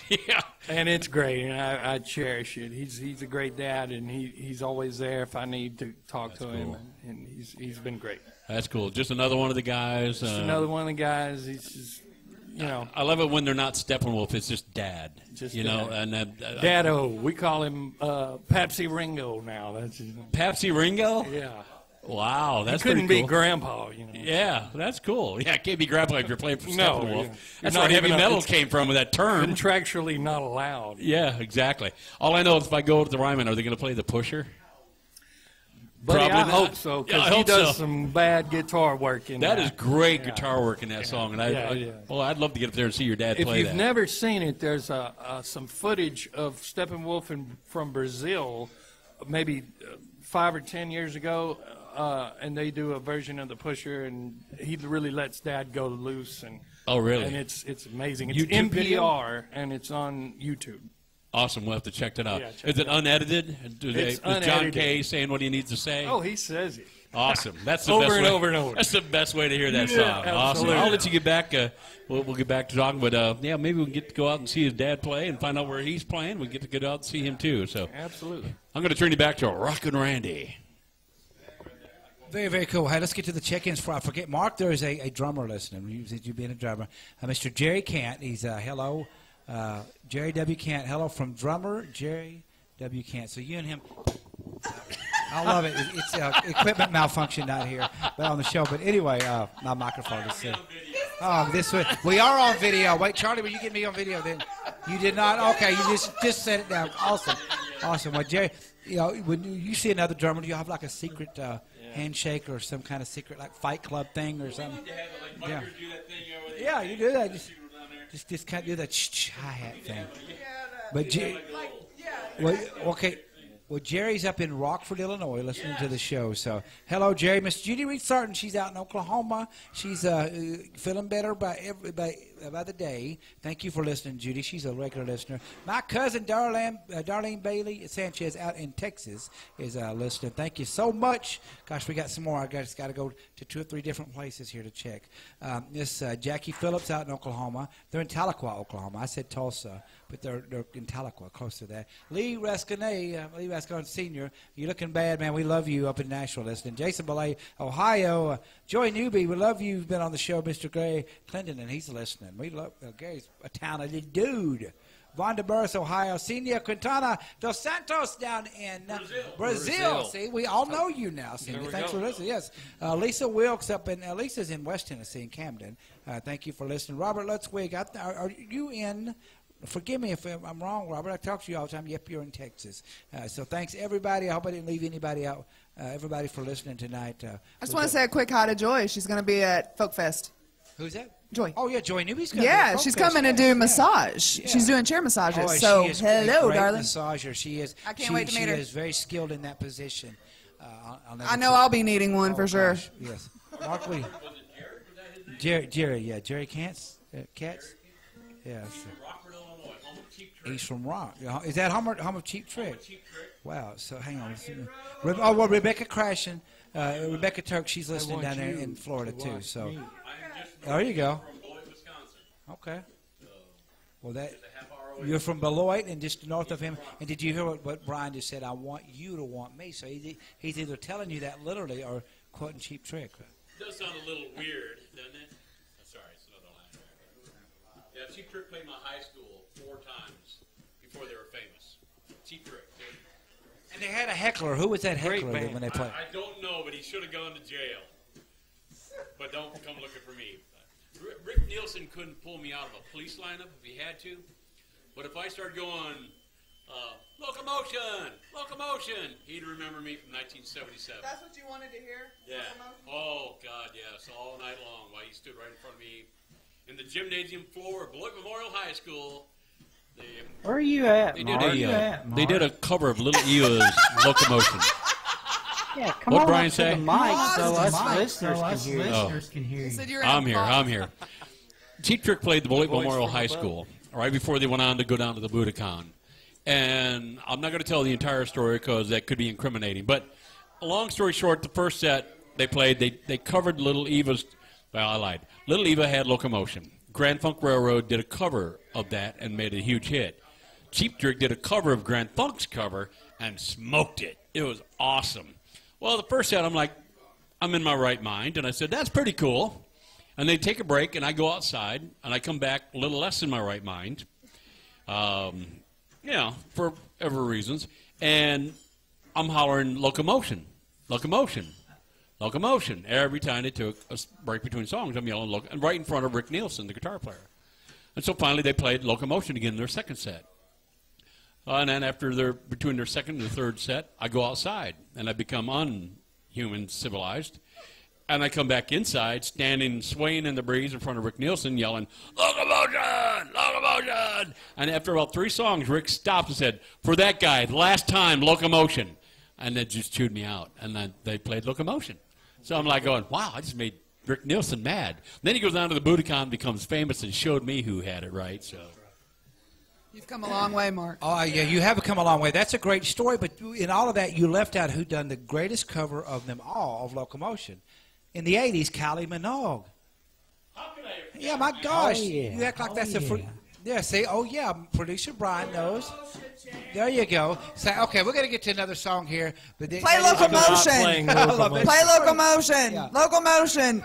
S8: Yeah.
S6: And it's great, and I cherish it. He's a great dad, and he's always there if I need to talk to him, and he's been great.
S8: That's cool. Just another one of the guys.
S6: Just another one of the guys. He's just,
S8: I love it when they're not Steppenwolf. It's just Dad.
S6: Just
S8: Dad. And
S6: Dad-O. We call him Papsy Ringo now. That's his name.
S8: Papsy Ringo?
S6: Yeah.
S8: Wow, that's
S6: he couldn't
S8: pretty cool.
S6: be Grandpa,
S8: Yeah, that's cool. Yeah, it can't be Grandpa if you're playing for Steppenwolf.
S6: Yeah.
S8: That's where heavy metal came from with that term.
S6: Contractually not allowed.
S8: Yeah, exactly. All I know is if I go to the Ryman, are they going to play the Pusher?
S6: Buddy,
S8: Probably
S6: I
S8: not.
S6: hope so, because
S8: I
S6: he
S8: hope
S6: does
S8: so.
S6: some bad guitar work in
S8: That is great guitar work in that song, and I'd love to get up there and see your dad
S6: If
S8: play
S6: you've
S8: that.
S6: never seen it, there's some footage of Steppenwolf from Brazil, maybe 5 or 10 years ago, and they do a version of the Pusher, and he really lets Dad go loose. And
S8: Oh, really?
S6: And it's amazing. It's
S8: YouTube
S6: NPR,
S8: video?
S6: and it's on YouTube.
S8: Awesome. We'll have to check that out.
S6: Yeah, check
S8: Is it
S6: it out.
S8: unedited? Is John
S6: unedited.
S8: Kay saying what he needs to say?
S6: Oh, he says it.
S8: Awesome. That's the
S6: Over
S8: best
S6: and
S8: way.
S6: over and over.
S8: That's the best way to hear that
S6: Yeah,
S8: song. Awesome.
S6: absolutely.
S8: I'll let you get back. We'll get back to talking, but maybe we can get to go out and see his dad play and find out where he's playing. We get to go out and see him too. So
S6: Absolutely.
S8: I'm going to turn you back to Rockin' Randy.
S3: Very, very cool. Hey, let's get to the check-ins before I forget. Mark, there is a drummer listening. You being a drummer. Mr. Jerry Cant, he's hello. Jerry W. Cant, hello from drummer Jerry W. Cant. So you and him, I love it. It's equipment malfunction out here but on the show. But anyway, my microphone is Oh, this one. We are on video. Wait, Charlie, will you get me on video then? You did not? Okay, you just set it down. Awesome. Awesome. Well, Jerry, when you see another drummer, do you have like a secret handshake or some kind of secret like Fight Club thing or something? Yeah. Yeah, you do that. Just kind of do that hi-hat thing. But okay. Well, Jerry's up in Rockford, Illinois, listening to the show. So, hello, Jerry. Miss Judy Reed Sarton, she's out in Oklahoma. She's feeling better by the day. Thank you for listening, Judy. She's a regular listener. My cousin, Darlene Bailey Sanchez, out in Texas, is listening. Thank you so much. Gosh, we got some more. I just got to go to 2 or 3 different places here to check. Miss Jackie Phillips out in Oklahoma. They're in Tahlequah, Oklahoma. I said Tulsa, but they're in Tahlequah, close to that. Lee Rascone Sr., you're looking bad, man. We love you up in Nashville listening. Jason Belay, Ohio. Joy Newby, we love you. You've been on the show. Mr. Gray Clinton, and he's listening. We love Gary's a talented dude. Vonda Burris, Ohio. Senia Quintana dos Santos down in Brazil. See, we all know you now, Senia. Thanks for listening. Yes. Lisa Wilkes Lisa's in West Tennessee, in Camden. Thank you for listening. Robert Lutzwig, are you in? Forgive me if I'm wrong, Robert. I talk to you all the time. Yep, you're in Texas. So thanks, everybody. I hope I didn't leave anybody out. Everybody for listening tonight.
S5: I just want to say a quick hi to Joy. She's going to be at Folk Fest.
S3: Who's that?
S5: Joy.
S3: Oh, yeah, Joy Newby's coming.
S5: Yeah, she's coming to do massage. Yeah. She's doing chair massages.
S3: Oh,
S5: so,
S3: she is
S5: hello,
S3: a great
S5: darling.
S3: Massager. She is.
S5: I can't wait to meet her.
S3: She is very skilled in that position.
S5: I know I'll be needing one for sure.
S3: Gosh, yes. Mark, Jerry Katz. Katz? Yeah. He's from Rock. Is that home of Cheap Trick? Wow. So hang on. Rebecca Crashin, Rebecca Turk, she's listening down there in Florida too. So there you go. Okay. Well, you're from Beloit and just north of him. And did you hear what Brian just said? I want you to want me. So he's either telling you that literally or quoting Cheap Trick.
S8: It does sound a little weird, doesn't it? Sorry, it's another line. Yeah, Cheap Trick played my high school 4 times before they were famous. Cheap Trick.
S3: And they had a heckler. Who was that heckler when they played?
S8: I don't know, but he should have gone to jail. But don't come looking for me. Rick Nielsen couldn't pull me out of a police lineup if he had to. But if I started going, locomotion, he'd remember me from 1977.
S5: That's what you wanted to hear?
S8: Yeah. Oh, God, yes. All night long while he stood right in front of me in the gymnasium floor of Beloit Memorial High School.
S9: Where are you at,
S8: Mark? They did a cover of Little Eva's Locomotion.
S9: Yeah, come
S8: on.
S9: What
S8: Brian say?
S9: The mic so us listeners can hear you.
S8: I'm here. Cheap Trick played the Beloit Memorial High School right before they went on to go down to the Budokan. And I'm not going to tell the entire story because that could be incriminating. But long story short, the first set they played, they covered Little Eva's. Well, I lied. Little Eva had Locomotion. Grand Funk Railroad did a cover of that and made a huge hit. Cheap Trick did a cover of Grand Funk's cover and smoked it. It was awesome. Well, the first set, I'm like, I'm in my right mind, and I said, that's pretty cool. And they take a break, and I go outside, and I come back a little less in my right mind, for whatever reasons, and I'm hollering locomotion. Every time they took a break between songs, I'm yelling and right in front of Rick Nielsen, the guitar player. And so finally they played Locomotion again in their second set. And then between their second and their third set, I go outside, and I become unhuman civilized. And I come back inside, standing, swaying in the breeze in front of Rick Nielsen, yelling, Locomotion! Locomotion! And after about 3 songs, Rick stopped and said, for that guy, last time, Locomotion. And that just chewed me out. And then they played Locomotion. So I'm like going, wow, I just made Rick Nielsen mad. And then he goes down to the Budokan, becomes famous, and showed me who had it right. So
S5: you've come a long way, Mark.
S3: Oh, yeah, you have come a long way. That's a great story, but in all of that, you left out who done the greatest cover of them all of Locomotion. In the 80s, Kylie Minogue.
S8: How can I?
S3: Yeah, my gosh.
S9: Oh, yeah.
S3: You act like that's a... Yeah, see? Oh, yeah, producer Brian knows. There you go. So, okay, we're going to get to another song here. But
S5: play Locomotion. Play Locomotion.
S3: Yeah.
S5: Locomotion.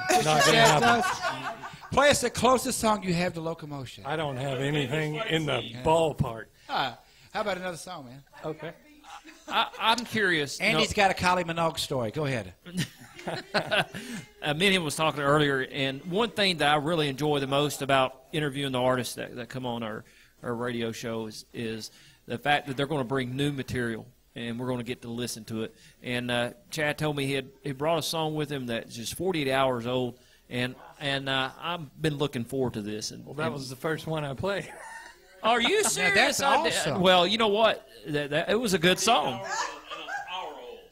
S3: Play us the closest song you have to Locomotion.
S6: I don't have anything in the ballpark.
S3: How about another song, man?
S6: Okay.
S4: I'm curious.
S3: Andy's got a Kylie Minogue story. Go ahead.
S4: Me and him was talking earlier, and one thing that I really enjoy the most about interviewing the artists that come on our radio show is the fact that they're going to bring new material, and we're going to get to listen to it. And Chad told me he brought a song with him that's just 48 hours old, and I've been looking forward to this. And
S6: that was the first one I played.
S4: Are you serious?
S3: That's awesome.
S4: Well, you know what? It was a good song.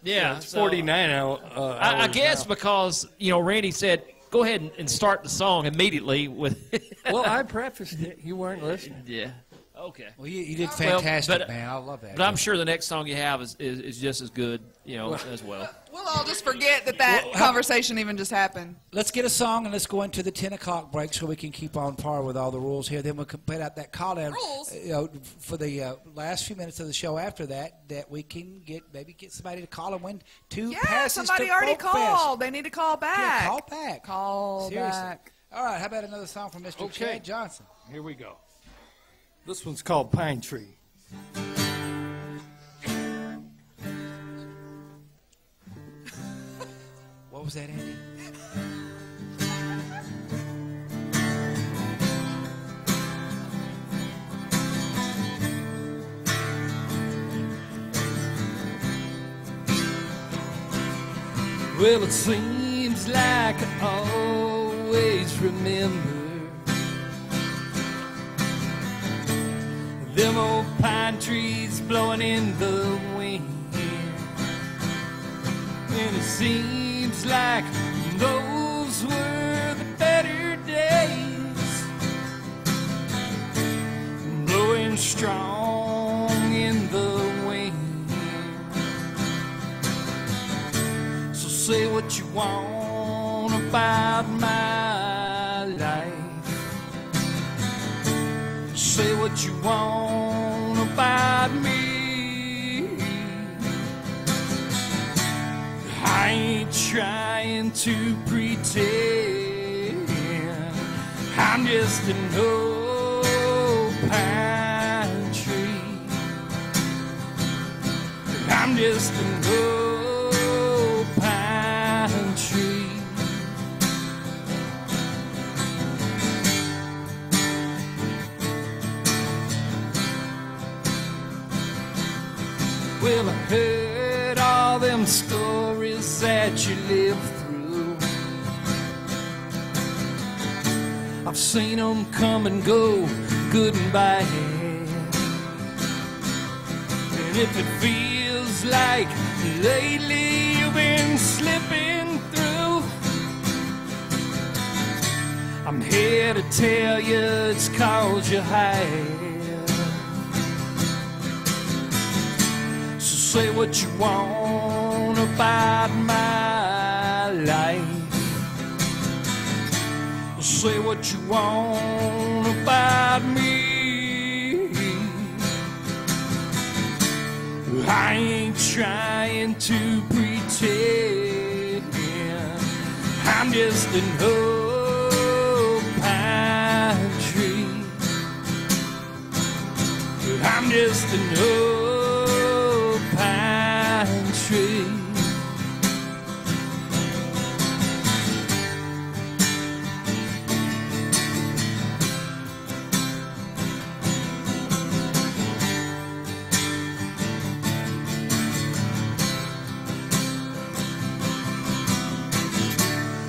S4: Yeah,
S6: it's 49 hours.
S4: I guess
S6: now.
S4: because Randy said, "Go ahead and start the song immediately with."
S6: Well, I prefaced it. You weren't listening.
S4: Yeah. Okay.
S3: Well, you did fantastic,
S4: but,
S3: man. I love that.
S4: But I'm sure the next song you have is just as good, as well.
S5: We'll all just forget that conversation even just happened.
S3: Let's get a song and let's go into the 10 o'clock break so we can keep on par with all the rules here. Then we'll put out that call-in for the last few minutes of the show after that we can get somebody to call and win 2 passes
S5: somebody
S3: to
S5: already
S3: Folk
S5: called.
S3: Fest.
S5: They need to call back.
S3: Yeah, call back.
S5: Call
S3: Seriously.
S5: back.
S3: All right, how about another song from Mr. Chad Johnson?
S6: Here we go. This one's called Pine Tree.
S3: What was that, Andy?
S6: Well, it seems like I always remember them old pine trees blowing in the wind. And it seems like those were the better days, blowing strong in the wind. So say what you want about my life, say what you want about me. I ain't trying to pretend I'm just an old pine tree. I'm just an old pine tree. Well, I heard all them stories that you lived through. I've seen them come and go, good and bad. And if it feels like lately you've been slipping through, I'm here to tell you it's 'cause you have. Say what you want about my life, say what you want about me. I ain't trying to pretend I'm just an old pine tree. I'm just an old pine tree.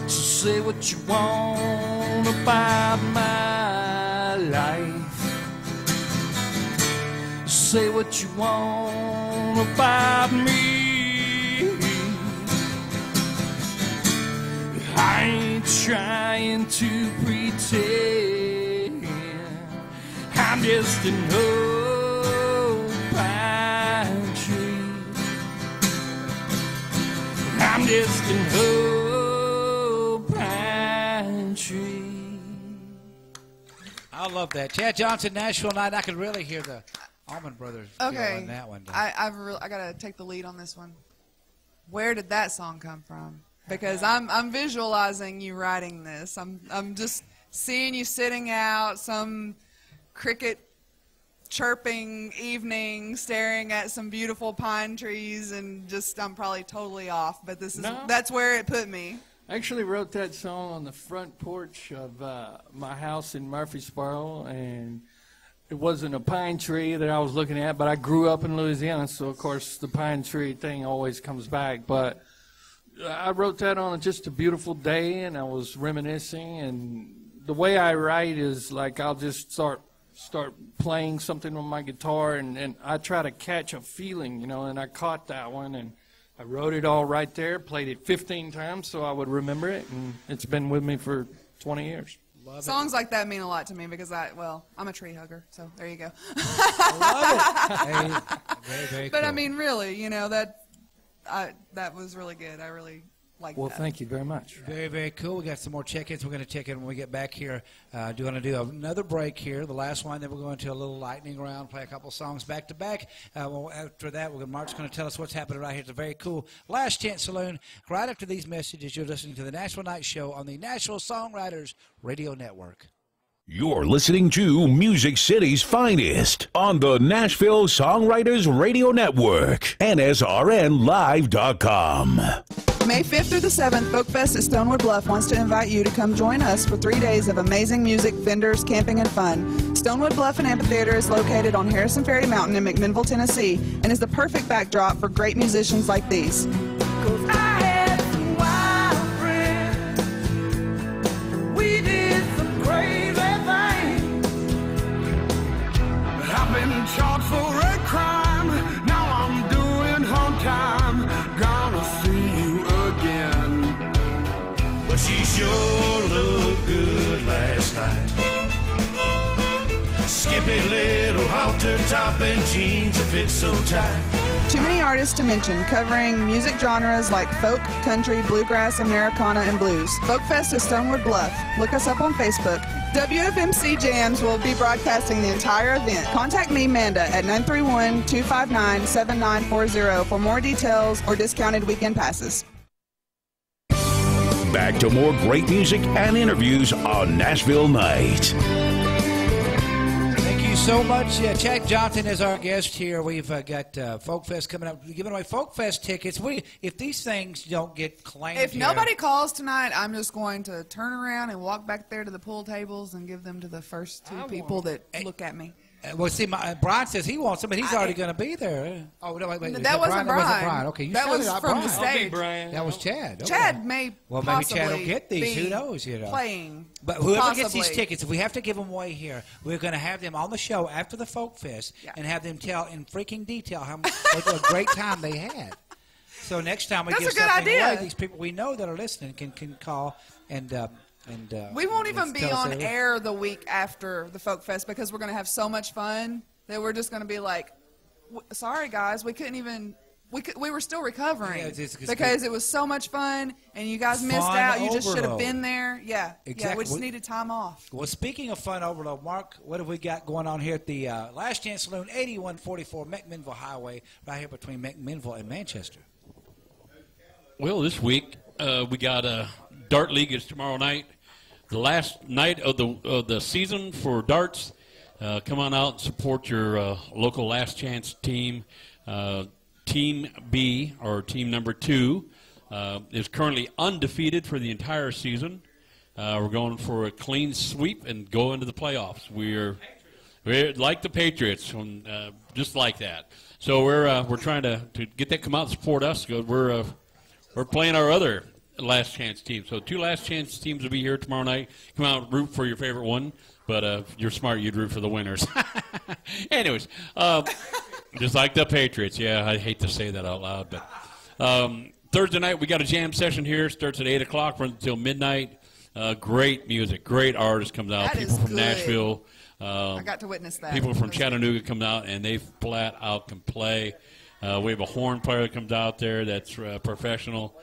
S6: So say what you want about my life, say what you want about me. I ain't trying to pretend I'm just an old pine tree. I'm just an old pine tree.
S3: I love that. Chad Johnson, Nashville Night. I could really hear the Allman Brothers feel on that one.
S5: I gotta take the lead on this one. Where did that song come from? Because I'm visualizing you writing this. I'm just seeing you sitting out some cricket chirping evening, staring at some beautiful pine trees, and just I'm probably totally off, but that's where it put me.
S6: I actually wrote that song on the front porch of my house in Murfreesboro, and it wasn't a pine tree that I was looking at, but I grew up in Louisiana, so of course the pine tree thing always comes back. But I wrote that on just a beautiful day, and I was reminiscing. And the way I write is like I'll just start playing something on my guitar, and I try to catch a feeling, and I caught that one, and I wrote it all right there, played it 15 times so I would remember it, and it's been with me for 20 years.
S5: Songs like that mean a lot to me because I'm a tree hugger, so there you go.
S3: I love it. Hey, very, very
S5: but
S3: cool.
S5: I mean, really, that was really good. I really like that.
S6: Well, thank you very much.
S3: Very, very cool. We got some more check-ins. We're going to check in when we get back here. Do want to do another break here, the last one. Then we're going to a little lightning round, play a couple songs back to back. After that, Mark's going to tell us what's happening right here at the very cool Last Chance Saloon. Right after these messages, you're listening to the Nashville Night Show on the Nashville Songwriters Radio Network.
S2: You're listening to Music City's Finest on the Nashville Songwriters Radio Network, NSRNlive.com.
S5: May 5th through the 7th, Folk Fest at Stonewood Bluff wants to invite you to come join us for 3 days of amazing music, vendors, camping, and fun. Stonewood Bluff and Amphitheater is located on Harrison Ferry Mountain in McMinnville, Tennessee, and is the perfect backdrop for great musicians like these.
S7: Charged for a crime, now I'm doing home time. Gonna see you again.
S1: But she sure looked good last night. Skimpy little halter top and jeans that fit so tight.
S5: Too many artists to mention, covering music genres like folk, country, bluegrass, Americana, and blues. Folk Fest at Stonewood Bluff. Look us up on Facebook. WFMC Jams will be broadcasting the entire event. Contact me, Manda, at 931-259-7940 for more details or discounted weekend passes.
S2: Back to more great music and interviews on Nashville Night.
S3: Thank you so much. Chad Johnson is our guest here. We've got Folk Fest coming up. We're giving away Folk Fest tickets. If these things don't get claimed
S5: If
S3: here,
S5: nobody calls tonight, I'm just going to turn around and walk back there to the pool tables and give them to the first two people that look at me.
S3: well, see, Brian says he wants them, but he's already going to be there. Oh, no, wait.
S5: That wasn't Brian.
S3: That wasn't Brian. Okay, you
S5: that
S3: said
S5: was
S3: it,
S5: from
S3: Brian.
S5: the stage.
S6: Brian.
S3: That was Chad. Okay.
S5: Chad may
S3: well, maybe
S5: possibly
S3: Chad will get these.
S5: be
S3: Who knows?
S5: Playing.
S3: But whoever
S5: possibly.
S3: gets these tickets, if we have to give them away here, we're going to have them on the show after the Folk Fest and have them tell in freaking detail what a great time they had. So next time we
S5: That's
S3: give
S5: a good
S3: something
S5: idea.
S3: away, these people we know that are listening can call and
S5: we won't even be
S3: tell us
S5: on
S3: everything.
S5: air the week after the Folk Fest because we're going to have so much fun that we're just going to be like, sorry guys, we couldn't even. We were still recovering because it was so much fun, and you guys missed out. You just should have been there. Yeah,
S3: exactly.
S5: Yeah, we just needed time off.
S3: Well, speaking of fun overload, Mark, what have we got going on here at the Last Chance Saloon, 8144 McMinnville Highway, right here between McMinnville and Manchester?
S8: Well, this week we got a Dart League is tomorrow night, the last night of the season for darts. Come on out and support your local Last Chance team. Team B, or team number 2, is currently undefeated for the entire season. We're going for a clean sweep and go into the playoffs. We're like the Patriots, just like that. So we're trying to get that come out and support us. We're playing our other Last Chance team. So 2 Last Chance teams will be here tomorrow night. Come out and root for your favorite one. But if you're smart, you'd root for the winners. Anyways, just like the Patriots. Yeah, I hate to say that out loud. But Thursday night, we got a jam session here. Starts at 8 o'clock, runs until midnight. Great music, great artists comes out.
S5: That
S8: People
S5: is
S8: from
S5: good.
S8: Nashville.
S5: I got to witness that.
S8: People from Chattanooga come out, and they flat out can play. We have a horn player that comes out there that's professional.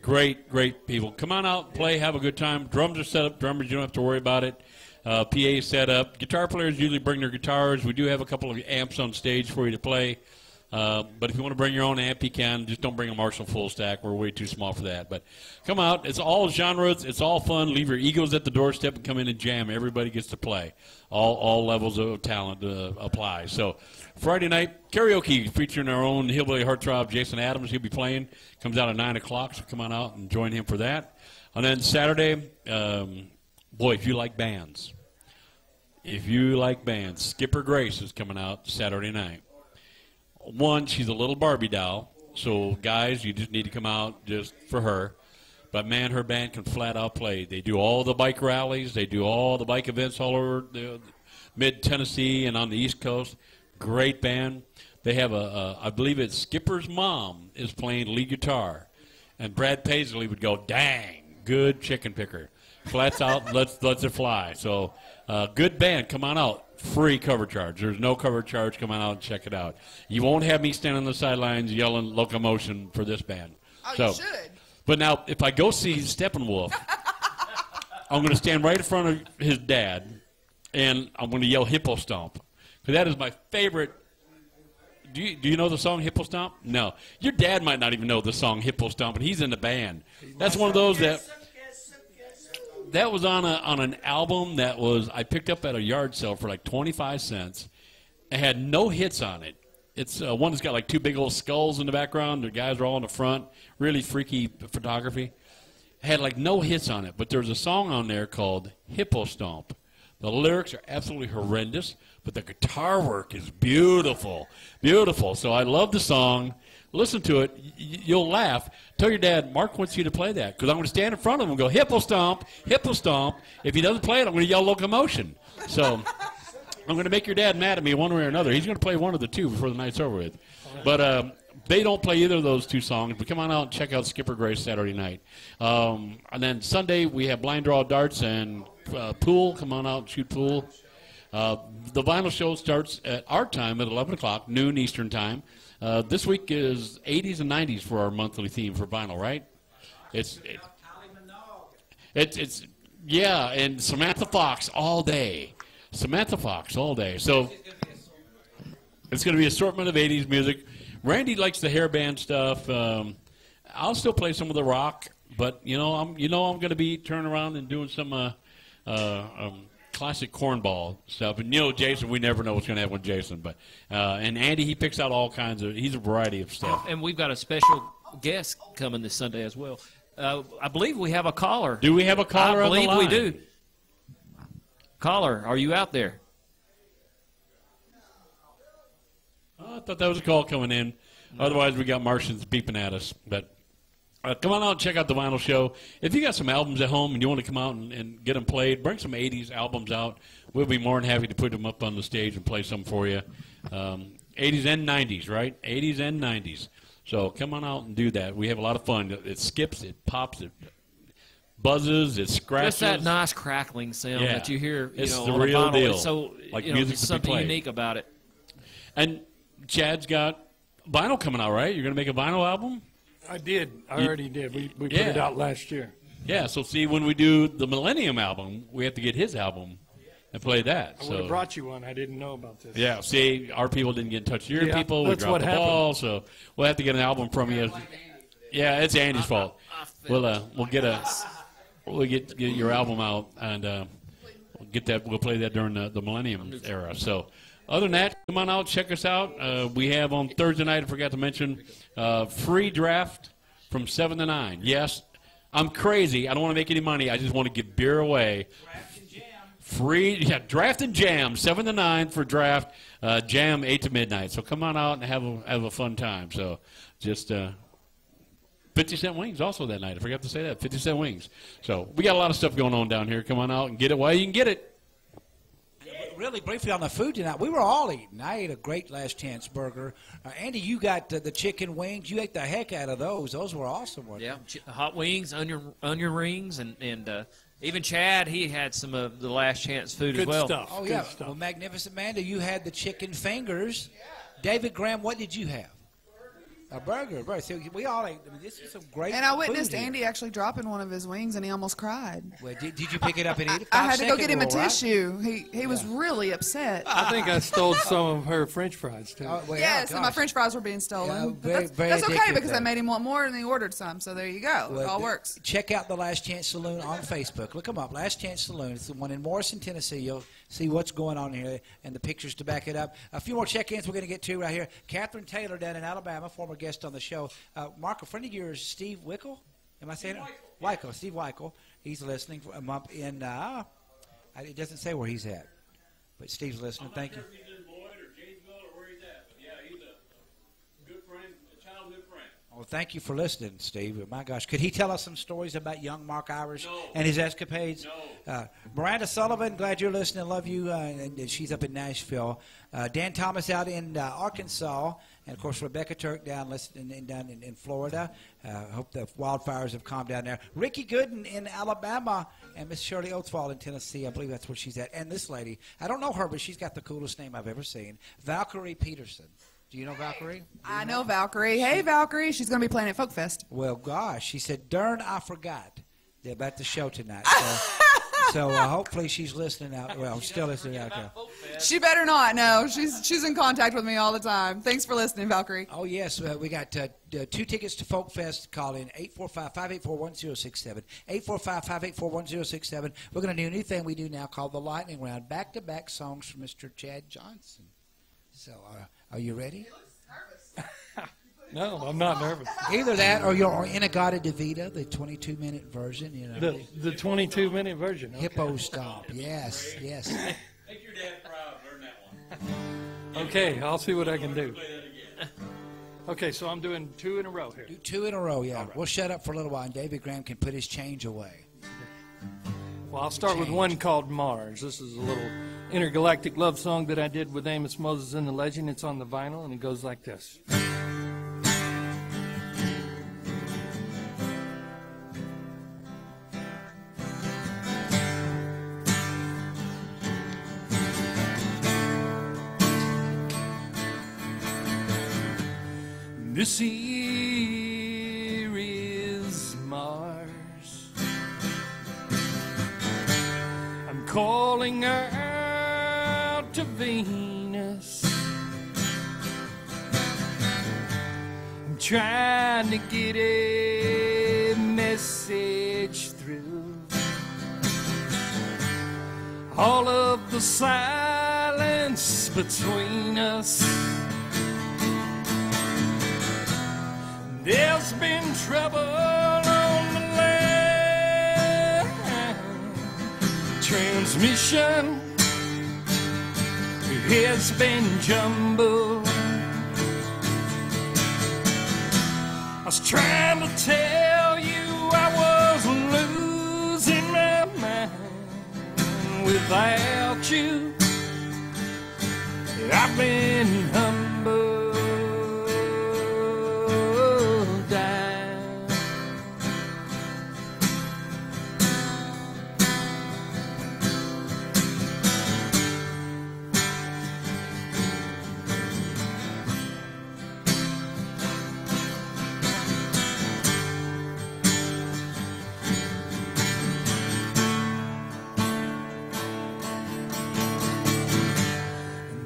S8: Great people. Come on out, play, have a good time. Drums are set up. Drummers, you don't have to worry about it. PA set up. Guitar players usually bring their guitars. We do have a couple of amps on stage for you to play. But if you want to bring your own amp, you can. Just don't bring a Marshall full stack. We're way too small for that. But come out. It's all genres. It's all fun. Leave your egos at the doorstep and come in and jam. Everybody gets to play. All levels of talent apply. So Friday night, karaoke featuring our own hillbilly heartthrob, Jason Adams. He'll be playing. Comes out at 9 o'clock, so come on out and join him for that. And then Saturday, boy, if you like bands, Skipper Grace is coming out Saturday night. One, she's a little Barbie doll, so guys, you just need to come out just for her. But, man, her band can flat out play. They do all the bike rallies. They do all the bike events all over the mid-Tennessee and on the East Coast. Great band. They have I believe it's Skipper's mom is playing lead guitar. And Brad Paisley would go, dang, good chicken picker. Flats out, lets it fly. So, good band. Come on out. Free cover charge. There's no cover charge. Come on out and check it out. You won't have me standing on the sidelines yelling locomotion for this band.
S5: Oh,
S8: so,
S5: you should.
S8: But now, if I go see Steppenwolf, I'm going to stand right in front of his dad, and I'm going to yell Hippo Stomp. Because that is my favorite. Do you know the song Hippo Stomp? No. Your dad might not even know the song Hippo Stomp, and he's in the band. That's one of those that was on an album that was I picked up at a yard sale for like 25 cents. It had no hits on it. It's one that's got like two big old skulls in the background. The guys are all in the front. Really freaky photography. It had like no hits on it, but there's a song on there called Hippo Stomp. The lyrics are absolutely horrendous, but the guitar work is beautiful. Beautiful. So I love the song. Listen to it. You'll laugh. Tell your dad, Mark wants you to play that. Because I'm going to stand in front of him and go, Hippo Stomp, Hippo Stomp. If he doesn't play it, I'm going to yell locomotion. So I'm going to make your dad mad at me one way or another. He's going to play one of the two before the night's over with. But they don't play either of those two songs. But come on out and check out Skipper Grace Saturday night. And then Sunday, we have blind draw darts and pool. Come on out and shoot pool. The vinyl show starts at our time at 11 o'clock, noon Eastern time. This week is 80s and 90s for our monthly theme for vinyl, right? It's yeah, and Samantha Fox all day. Samantha Fox all day. So it's going to be an assortment of 80s music. Randy likes the hair band stuff. I'll still play some of the rock, but I'm going to be turning around and doing some classic cornball stuff. And Jason, we never know what's going to happen with Jason, but and Andy, he picks out all kinds of. He's a variety of stuff.
S4: And we've got a special guest coming this Sunday as well. I believe we have a caller.
S8: Do we have a caller on the line?
S4: I believe we do. Caller, are you out there?
S8: Oh, I thought that was a call coming in. Otherwise, we got Martians beeping at us. But come on out and check out the vinyl show. If you got some albums at home and you want to come out and get them played, bring some 80s albums out. We'll be more than happy to put them up on the stage and play some for you. 80s and 90s, right? 80s and 90s. So come on out and do that. We have a lot of fun. It skips, it pops, it buzzes, it scratches.
S4: Just that nice crackling sound that you hear.
S8: It's the
S4: on
S8: real
S4: vinyl.
S8: deal.
S4: It's so
S8: like music
S4: something unique about it.
S8: And Chad's got vinyl coming out, right? You're going to make a vinyl album?
S6: I did. I already did. We put it out last year.
S8: Yeah, so see, when we do the Millennium album, we have to get his album and play that.
S6: I would have brought you one. I didn't know about this.
S8: Yeah, see, our people didn't get in touch with your people. We dropped the ball, so we'll have to get an album from you. Yeah, it's Andy's fault. We'll get your album out, and we'll get that. We'll play that during the Millennium era. So, other than that, come on out, check us out. We have on Thursday night, I forgot to mention, free draft from 7 to 9. Yes, I'm crazy. I don't want to make any money. I just want to give beer away. Free, draft and jam, 7 to 9 for draft, jam 8 to midnight. So come on out and have a fun time. So just 50-cent wings also that night. I forgot to say that, 50-cent wings. So we got a lot of stuff going on down here. Come on out and get it while you can get it.
S3: Really briefly on the food tonight, we were all eating. I ate a great Last Chance burger. Andy, you got the chicken wings. You ate the heck out of those. Those were awesome.
S4: Yeah, hot wings, onion rings, and even Chad, he had some of the Last Chance food as well.
S6: Good stuff.
S3: Oh,
S6: Good
S3: yeah.
S6: stuff.
S3: Well, Magnificent Amanda, you had the chicken fingers. David Graham, what did you have? A burger, right? So we all ate. I mean, this is some great.
S5: And I witnessed
S3: food here.
S5: Andy actually dropping one of his wings, and he almost cried.
S3: Well, did you pick it up and eat it?
S5: I had to go
S3: 5
S5: get him a
S3: second rule, right?
S5: tissue. He was really upset.
S6: I think I stole some of her French fries too.
S3: Oh, well,
S5: Yes, and my
S3: gosh.
S5: French fries were being stolen.
S3: Yeah,
S5: But
S3: very
S5: that's okay
S3: addictive,
S5: because I
S3: though.
S5: made him want more, and he ordered some. So there you go. It
S3: Well,
S5: all works.
S3: Check out the Last Chance Saloon on Facebook. Look them up. Last Chance Saloon. It's the one in Morrison, Tennessee. You'll see what's going on here and the pictures to back it up. A few more check-ins we're going to get to right here. Catherine Taylor down in Alabama, former guest on the show. Mark, a friend of yours, Steve Wickel. Am I saying it? Weichel. Steve Weichel. He's listening from up in. It doesn't say where he's at, but Steve's listening. Thank you.
S8: If he's in Boyd or Janesville or where he's at, but yeah, he's a good friend, a childhood friend.
S3: Well, thank you for listening, Steve. My gosh, could he tell us some stories about young Mark Irish
S8: No.
S3: and his escapades?
S8: No.
S3: Miranda Sullivan, glad you're listening. Love you. And she's up in Nashville. Dan Thomas out in Arkansas. And, of course, Rebecca Turk down in Florida. Hope the wildfires have calmed down there. Ricky Gooden in Alabama. And Miss Shirley Oatswald in Tennessee. I believe that's where she's at. And this lady, I don't know her, but she's got the coolest name I've ever seen. Valkyrie Peterson. Do you know Valkyrie?
S5: I know Valkyrie. Hey, Valkyrie. She's going to be playing at Folk Fest.
S3: Well, gosh, she said, darn, I forgot about the show tonight. So hopefully she's listening out. Well, still listening out there.
S5: She better not. No, she's in contact with me all the time. Thanks for listening, Valkyrie.
S3: Oh, yes. We got 2 tickets to Folk Fest. Call in 845-584-1067. 845-584-1067. We're going to do a new thing we do now called the Lightning Round. Back-to-back songs from Mr. Chad Johnson. So are you ready?
S6: No, I'm not nervous.
S3: Either that or your Inagata Davida, the 22-minute version. You know,
S6: The 22-minute version. Okay.
S3: Hippo Stomp. Yes.
S8: Make your dad proud. Learn that one.
S6: Okay, I'll see what I can do.
S8: Play that again.
S6: Okay, so I'm doing 2 in a row here.
S3: Do 2 in a row, yeah. We'll shut up for a little while, and David Graham can put his change away.
S6: Well, I'll start with one called Mars. This is a little intergalactic love song that I did with Amos Moses and the Legend. It's on the vinyl, and it goes like this. This here is Mars. I'm calling out to Venus. I'm trying to get a message through. All of the silence between us. There's been trouble on the land. Transmission has been jumbled. I was trying to tell you I was losing my mind. Without you, I've been humbled.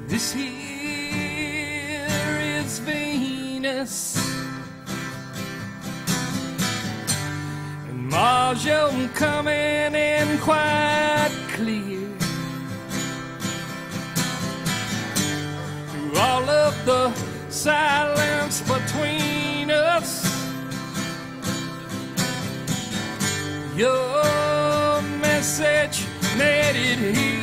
S6: This here is Venus, and Mars, you're coming in quite clear. Through all of the silence between us, your message made it here.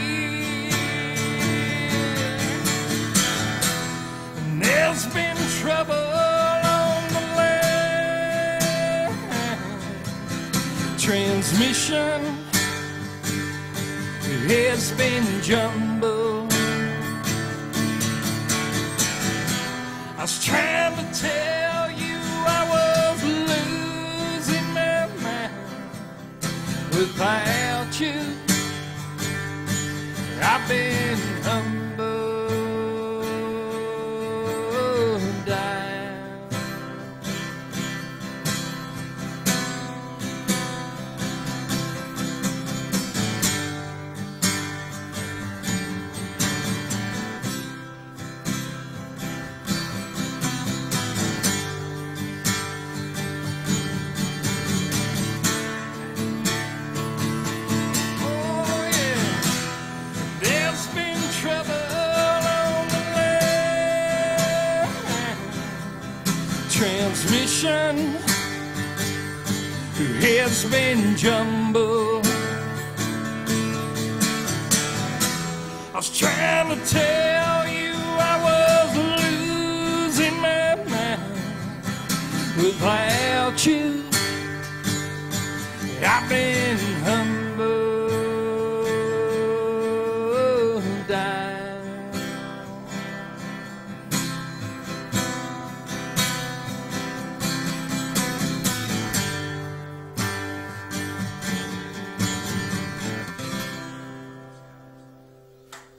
S6: There's been trouble on the land. Transmission has been jumbled. I was trying to tell you I was losing my mind. Without you, I've been humbled. transmission has been jumbled. I was trying to tell you I was losing my mind. Without you, I've been humbled down.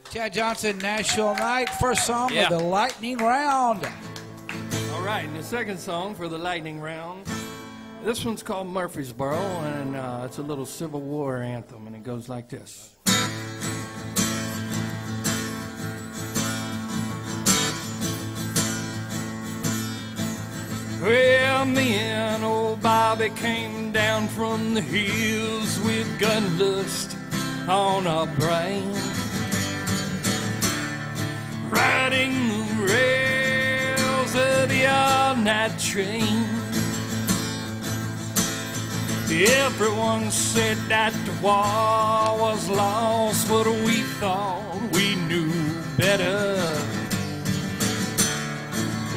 S3: Chad Johnson, Nashville Night. First song
S4: Yeah.
S3: of the lightning round.
S6: All right, and the second song for the lightning round. This one's called Murfreesboro, and it's a little Civil War anthem, and it goes like this. Well, me and old Bobby came down from the hills with gun lust on our brain, riding the rails of the all-night train. Everyone said that the war was lost, but we thought we knew better.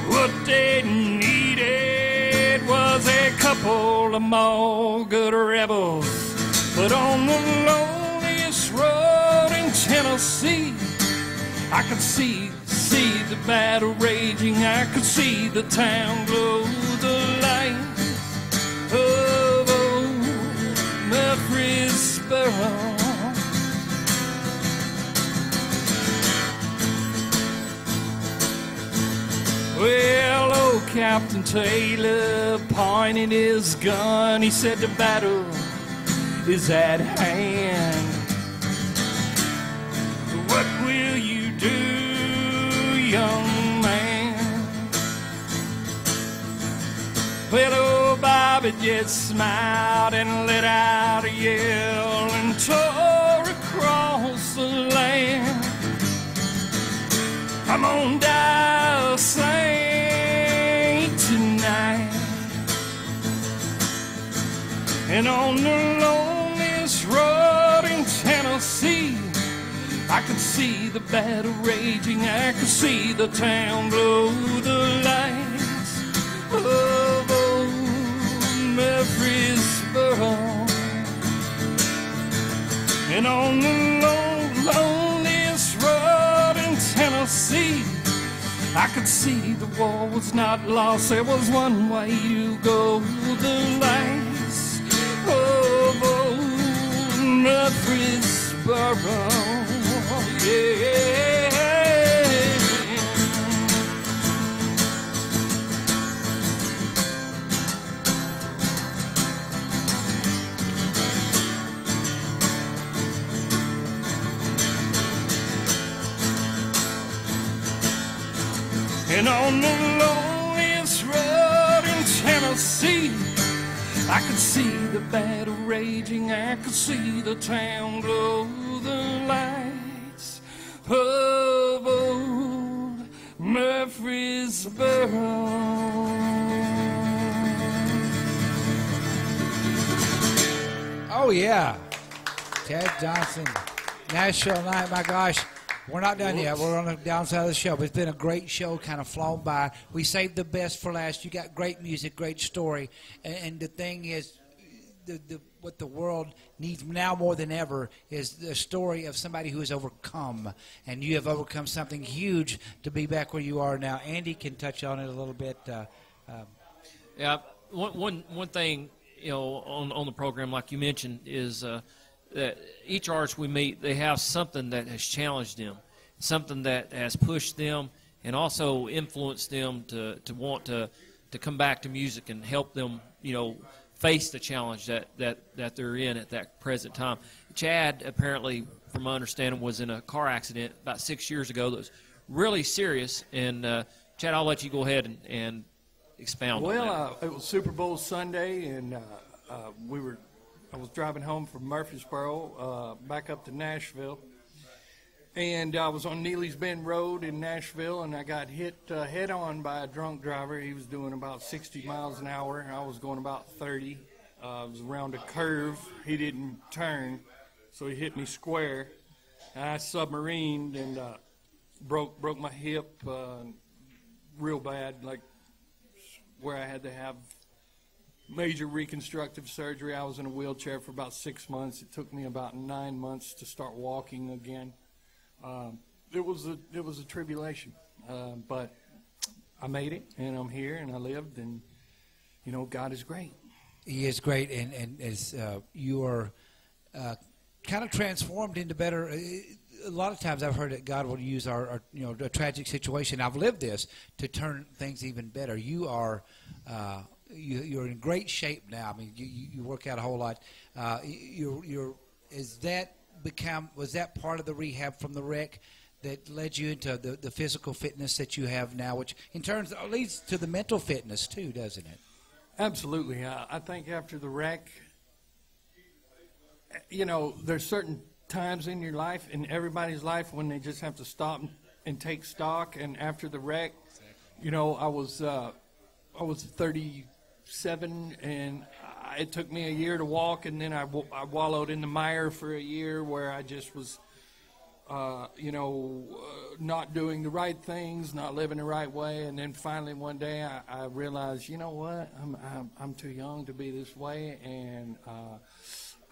S6: What they needed was a couple of more good rebels. But on the loneliest road in Tennessee, I could see the battle raging. I could see the town glow, the lights of old Murfreesboro. Well, old Captain Taylor pointed his gun. He said the battle is at hand. What will you do, young man? Well, old Bobby just smiled and let out a yell and tore across the land. I'm gonna die a saint tonight, and on the loneliest road in Tennessee, I could see the battle raging. I could see the town glow, the lights of old Murfreesboro. And on the loneliest road in Tennessee, I could see the war was not lost. There was one way to go, the lights of old Murfreesboro. Yeah. And on the loneliest road in Tennessee, I could see the battle raging. I could see the town glow, the lights of old Murfreesboro.
S3: Oh, yeah. Chad Johnson, Nashville Night. My gosh, we're not done yet. We're on the downside of the show. But it's been a great show, kind of flown by. We saved the best for last. You got great music, great story. And the thing is, what the world needs now more than ever is the story of somebody who has overcome. And you have overcome something huge to be back where you are now. Andy can touch on it a little bit.
S4: Yeah, one thing, you know, on the program, like you mentioned, is that each artist we meet, they have something that has challenged them, something that has pushed them and also influenced them to want to come back to music and help them, you know, face the challenge that they're in at that present time. Chad, apparently, from my understanding, was in a car accident about 6 years ago that was really serious. And, Chad, I'll let you go ahead and expound on that.
S6: Well, it was Super Bowl Sunday, and I was driving home from Murfreesboro back up to Nashville, And I was on Neely's Bend Road in Nashville, and I got hit head-on by a drunk driver. He was doing about 60 miles an hour. I was going about 30. It was around a curve. He didn't turn, so he hit me square. And I submarined and broke my hip real bad, like where I had to have major reconstructive surgery. I was in a wheelchair for about 6 months. It took me about 9 months to start walking again. It was a tribulation, but I made it, and I'm here, and I lived, and you know, God is great.
S3: He is great, and as you are kind of transformed into better. A lot of times I've heard that God will use our a tragic situation. I've lived this to turn things even better. You are you're in great shape now. I mean, you work out a whole lot. Was that part of the rehab from the wreck that led you into the physical fitness that you have now, which in turn leads to the mental fitness too, doesn't it?
S6: Absolutely. I think after the wreck, you know, there's certain times in your life, in everybody's life, when they just have to stop and take stock. And after the wreck, you know, I was 37, and it took me a year to walk, and then I wallowed in the mire for a year where I just was, not doing the right things, not living the right way. And then finally one day I realized, you know what, I'm too young to be this way. And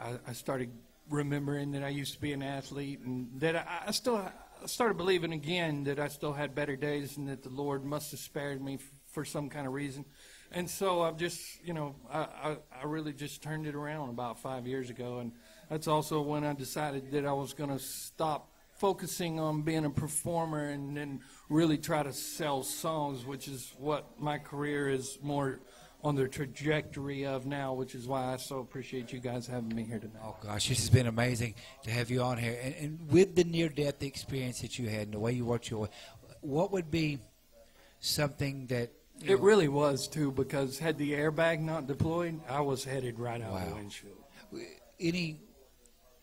S6: I started remembering that I used to be an athlete, and that I started believing again that I still had better days, and that the Lord must have spared me for some kind of reason. And so I've just, I really just turned it around about 5 years ago. And that's also when I decided that I was going to stop focusing on being a performer and then really try to sell songs, which is what my career is more on the trajectory of now, which is why I so appreciate you guys having me here tonight.
S3: Oh, gosh, this has been amazing to have you on here. And with the near-death experience that you had and the way you worked your way, what would be something that
S6: It really was, too, because had the airbag not deployed, I was headed right out the windshield.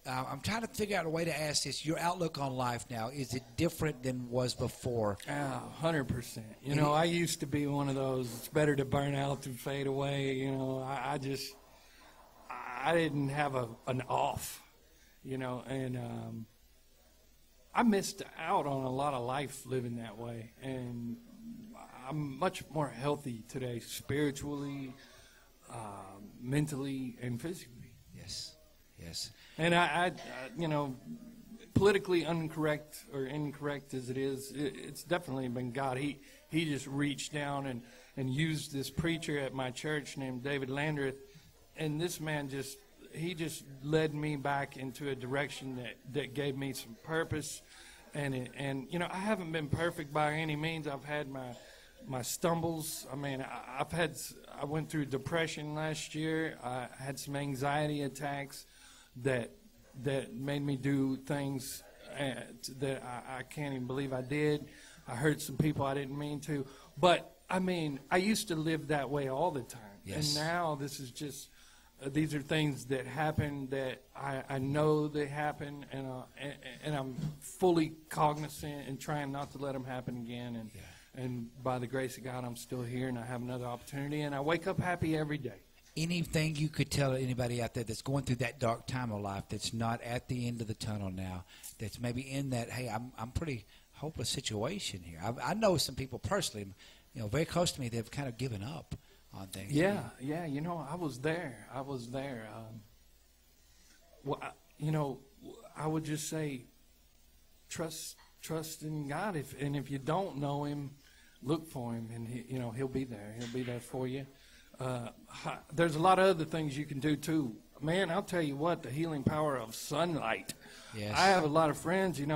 S3: I'm trying to figure out a way to ask this. Your outlook on life now, is it different than was before?
S6: 100%. I used to be one of those, it's better to burn out than fade away. I didn't have an off, and I missed out on a lot of life living that way. And I'm much more healthy today, spiritually, mentally, and physically.
S3: Yes.
S6: And I politically incorrect as it is, it's definitely been God. He just reached down and used this preacher at my church named David Landreth, and this man just led me back into a direction that gave me some purpose. And I haven't been perfect by any means. I've had my stumbles. I mean, I went through depression last year. I had some anxiety attacks that made me do things that I can't even believe I did. I hurt some people I didn't mean to. But, I mean, I used to live that way all the time.
S3: Yes.
S6: And now this is just, these are things that happen that I know they happen, and I'm fully cognizant and trying not to let them happen again. And by the grace of God, I'm still here, and I have another opportunity, and I wake up happy every day.
S3: Anything you could tell anybody out there that's going through that dark time of life, that's not at the end of the tunnel now, that's maybe in that, hey, I'm pretty hopeless situation here. I know some people personally, very close to me, they've kind of given up on things.
S6: Yeah, I was there. I would just say, trust in God. If you don't know Him, look for Him, and He'll be there. He'll be there for you. There's a lot of other things you can do too. Man, I'll tell you what, the healing power of sunlight.
S3: Yes.
S6: I have a lot of friends, and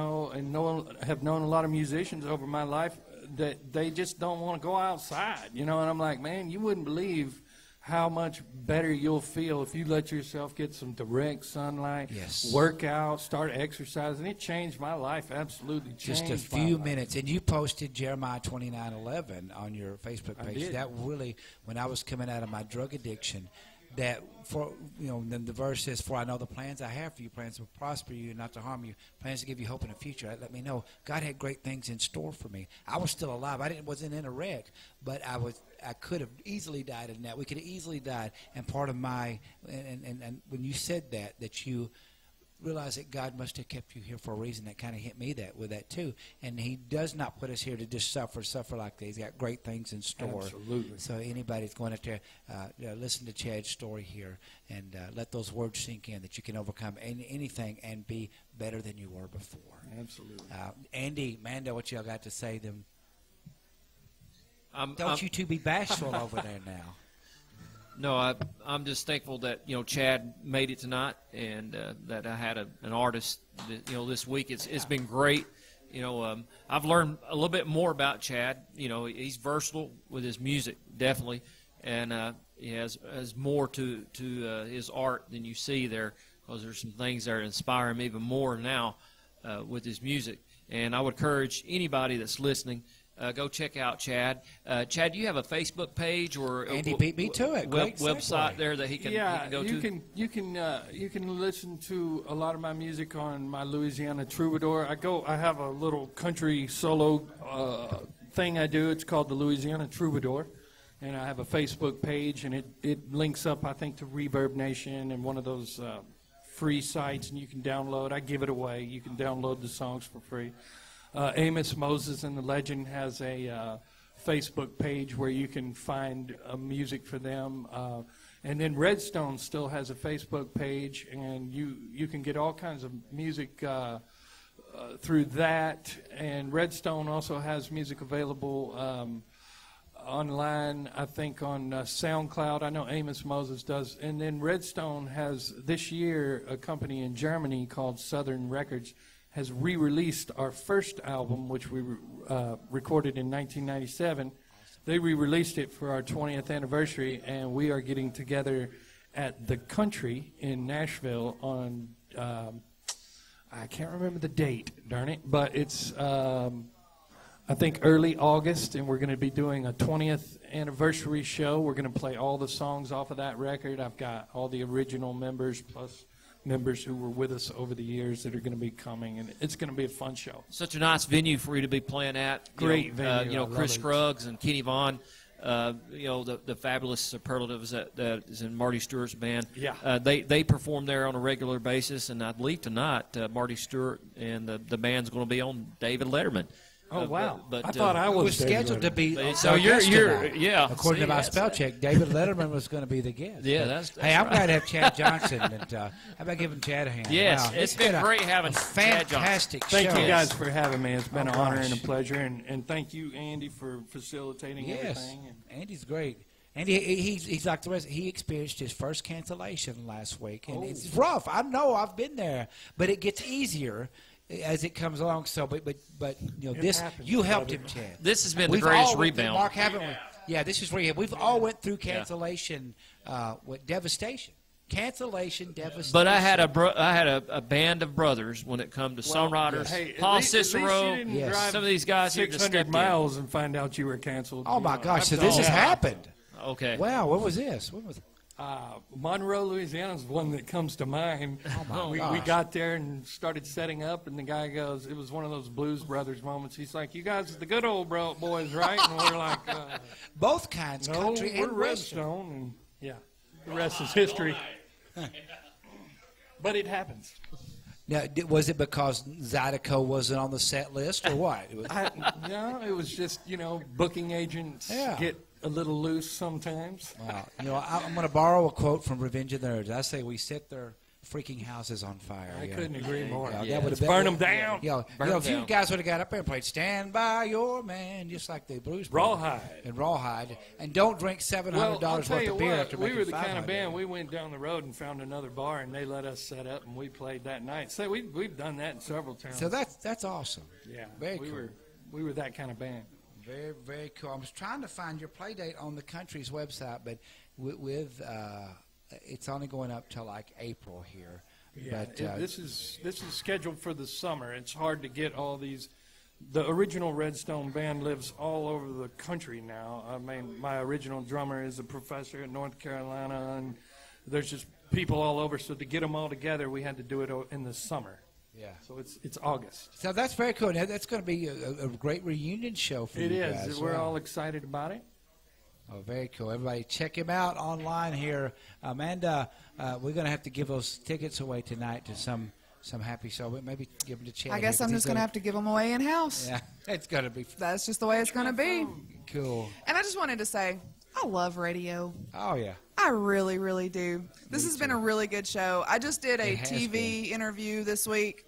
S6: have known a lot of musicians over my life that they just don't want to go outside, and I'm like, man, you wouldn't believe how much better you'll feel if you let yourself get some direct sunlight, work out, start exercising. It changed my life, absolutely changed
S3: just a few minutes. And you posted Jeremiah 29:11 on your Facebook page. That really, when I was coming out of my drug addiction, that for then the verse says, "For I know the plans I have for you, plans to prosper you, and not to harm you, plans to give you hope in the future." Let me know God had great things in store for me. I was still alive. Wasn't in a wreck, but I could have easily died in that. We could have easily died. And part of my and when you said that you realize that God must have kept you here for a reason. That kind of hit me with that too. And He does not put us here to just suffer like that. He's got great things in store.
S6: Absolutely.
S3: So anybody's going to listen to Chad's story here and let those words sink in, that you can overcome anything and be better than you were before.
S6: Absolutely.
S3: Andy, Mando, what y'all got to say? Them. Don't you two be bashful over there now.
S4: No, I'm just thankful that Chad made it tonight, and that I had an artist this week. It's been great. I've learned a little bit more about Chad. He's versatile with his music, definitely, and he has more to his art than you see there, because there's some things that inspire him even more now with his music. And I would encourage anybody that's listening. Go check out Chad. Chad, do you have a Facebook page or
S3: Andy beat me to it.
S4: Website there that he can go to?
S6: You can listen to a lot of my music on my Louisiana Troubadour. I have a little country solo thing I do. It's called the Louisiana Troubadour, and I have a Facebook page, and it links up, I think, to Reverb Nation and one of those free sites, and you can download. I give it away. You can download the songs for free. Amos Moses and the Legend has a Facebook page where you can find music for them. And then Redstone still has a Facebook page, and you can get all kinds of music through that. And Redstone also has music available online, I think, on SoundCloud. I know Amos Moses does. And then Redstone has, this year, a company in Germany called Southern Records has re-released our first album, which we recorded in 1997. They re-released it for our 20th anniversary, and we are getting together at the Country in Nashville on, I can't remember the date, darn it, but it's, I think, early August, and we're going to be doing a 20th anniversary show. We're going to play all the songs off of that record. I've got all the original members plus members who were with us over the years that are going to be coming, and it's going to be a fun show.
S4: Such a nice venue for you to be playing at.
S6: Great venue.
S4: Chris Scruggs and Kenny Vaughn, the fabulous superlatives that is in Marty Stewart's band.
S6: Yeah.
S4: They perform there on a regular basis, and I believe tonight Marty Stewart and the band's going to be on David Letterman.
S6: Oh, wow.
S4: But
S6: I thought I was
S3: scheduled to be.
S4: So you're yeah.
S3: According to my spell check, David Letterman was going to be the guest.
S4: Yeah, that's
S3: hey, I'm
S4: right.
S3: glad to have Chad Johnson. And how about giving Chad a hand?
S4: Yes,
S3: wow.
S4: it's been great having Chad Johnson.
S3: Fantastic show.
S6: Thank you guys for having me. It's been an honor and a pleasure. And thank you, Andy, for facilitating everything.
S3: Andy's great. Andy, he's like the rest. He experienced his first cancellation last week. And it's rough. I know. I've been there. But it gets easier as it comes along. So, but this happens, you helped him, Chad.
S4: This has been the greatest rebound.
S3: Mark, haven't we? Yeah, this is rehab. We've all went through cancellation, devastation, cancellation, devastation.
S4: But I had a band of brothers when it come to songwriters.
S6: Hey,
S4: Paul Cicero,
S6: some
S4: of these guys here just
S6: 600
S4: stepped
S6: miles and find out you were canceled.
S3: Oh my gosh! So this has happened.
S4: Okay.
S3: Wow. What was this? What was it?
S6: Monroe, Louisiana is one that comes to mind.
S3: Oh my
S6: we got there and started setting up, and the guy goes, it was one of those Blues Brothers moments. He's like, "You guys are the good old boys, right?" And we're like,
S3: both kinds,
S6: no,
S3: country
S6: we're
S3: and
S6: Redstone, and the rest is history. But it happens.
S3: Now, was it because Zydeco wasn't on the set list, or what?
S6: No, it was just, booking agents get a little loose sometimes.
S3: Wow. I'm going to borrow a quote from Revenge of the Nerds. I say we set their freaking houses on fire.
S6: I couldn't agree more.
S3: That would have
S6: burn them down.
S3: If you guys would have got up there and played "Stand by Your Man," just like the Blues
S6: Rawhide
S3: and Rawhide, and don't drink $700 worth of beer after
S6: we
S3: making
S6: were the kind of
S3: $500.
S6: band. We went down the road and found another bar, and they let us set up, and we played that night. So we've done that in several towns.
S3: So that's awesome.
S6: Yeah,
S3: very cool.
S6: We were that kind of band.
S3: Very, very cool. I was trying to find your play date on the country's website, but with it's only going up till like April here.
S6: Yeah,
S3: but,
S6: this is scheduled for the summer. It's hard to get all these. The original Redstone band lives all over the country now. I mean, my original drummer is a professor at North Carolina, and there's just people all over. So to get them all together, we had to do it in the summer.
S3: Yeah.
S6: So it's August.
S3: So that's very cool. Now, that's going to be a great reunion show for you guys.
S6: It is. We're all excited about it.
S3: Oh, very cool. Everybody check him out online here. Amanda, we're going to have to give those tickets away tonight to some happy show, but maybe give them to Chad.
S5: I guess I'm just going to have to give them away in-house.
S3: Yeah, it's going to be.
S5: That's just the way it's going to be.
S3: Cool.
S5: And I just wanted to say, I love radio.
S3: Oh, yeah.
S5: I really, really do. This has been a really good show. I just did a TV interview this week,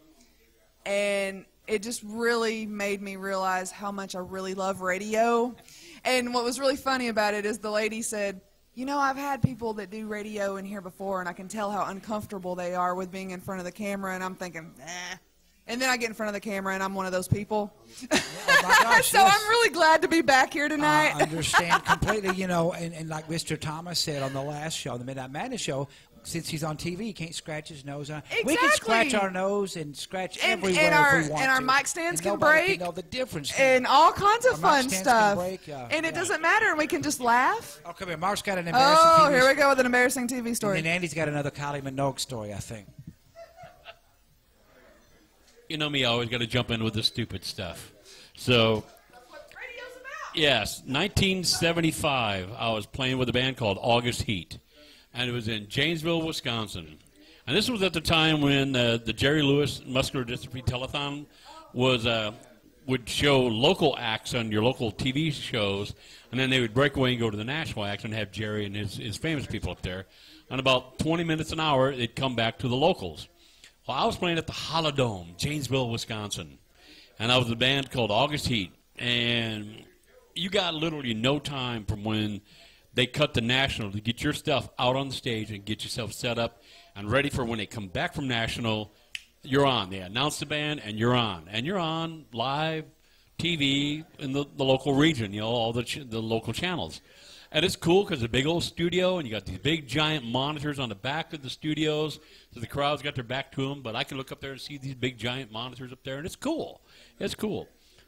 S5: and it just really made me realize how much I really love radio. And what was really funny about it is the lady said, you know, I've had people that do radio in here before, and I can tell how uncomfortable they are with being in front of the camera, and I'm thinking, eh. And then I get in front of the camera, and I'm one of those people.
S3: Oh my gosh,
S5: so
S3: yes.
S5: I'm really glad to be back here tonight.
S3: I understand completely, you know, and like Mr. Thomas said on the last show, the Midnight Madness show, since he's on TV, he can't scratch his nose.
S5: Exactly.
S3: We can scratch our nose and scratch everywhere
S5: and
S3: if we want
S5: our
S3: to.
S5: mic stands
S3: and
S5: can
S3: nobody
S5: break.
S3: Can know the difference.
S5: And all kinds of
S3: Our
S5: fun
S3: mic stands
S5: stuff.
S3: can break,
S5: And it doesn't matter, and we can just laugh.
S3: Oh, come here. Mark's got an embarrassing
S5: Oh,
S3: TV
S5: here we go with an embarrassing TV story.
S3: And then Andy's got another Kylie Minogue story, I think.
S8: You know me, I always got to jump in with the stupid stuff. So, yes, 1975, I was playing with a band called August Heat, and it was in Janesville, Wisconsin. And this was at the time when the Jerry Lewis Muscular Dystrophy Telethon would show local acts on your local TV shows, and then they would break away and go to the national acts and have Jerry and his famous people up there. And about 20 minutes an hour, they'd come back to the locals. Well, I was playing at the Holodome, Janesville, Wisconsin, and I was in a band called August Heat. And you got literally no time from when they cut to National to get your stuff out on the stage and get yourself set up and ready for when they come back from National, you're on. They announce the band, and you're on. And you're on live TV in the local region, you know, all the local channels. And it's cool because it's a big old studio, and you got these big giant monitors on the back of the studios, so the crowd's got their back to them, but I can look up there and see these big giant monitors up there, and it's cool. It's cool.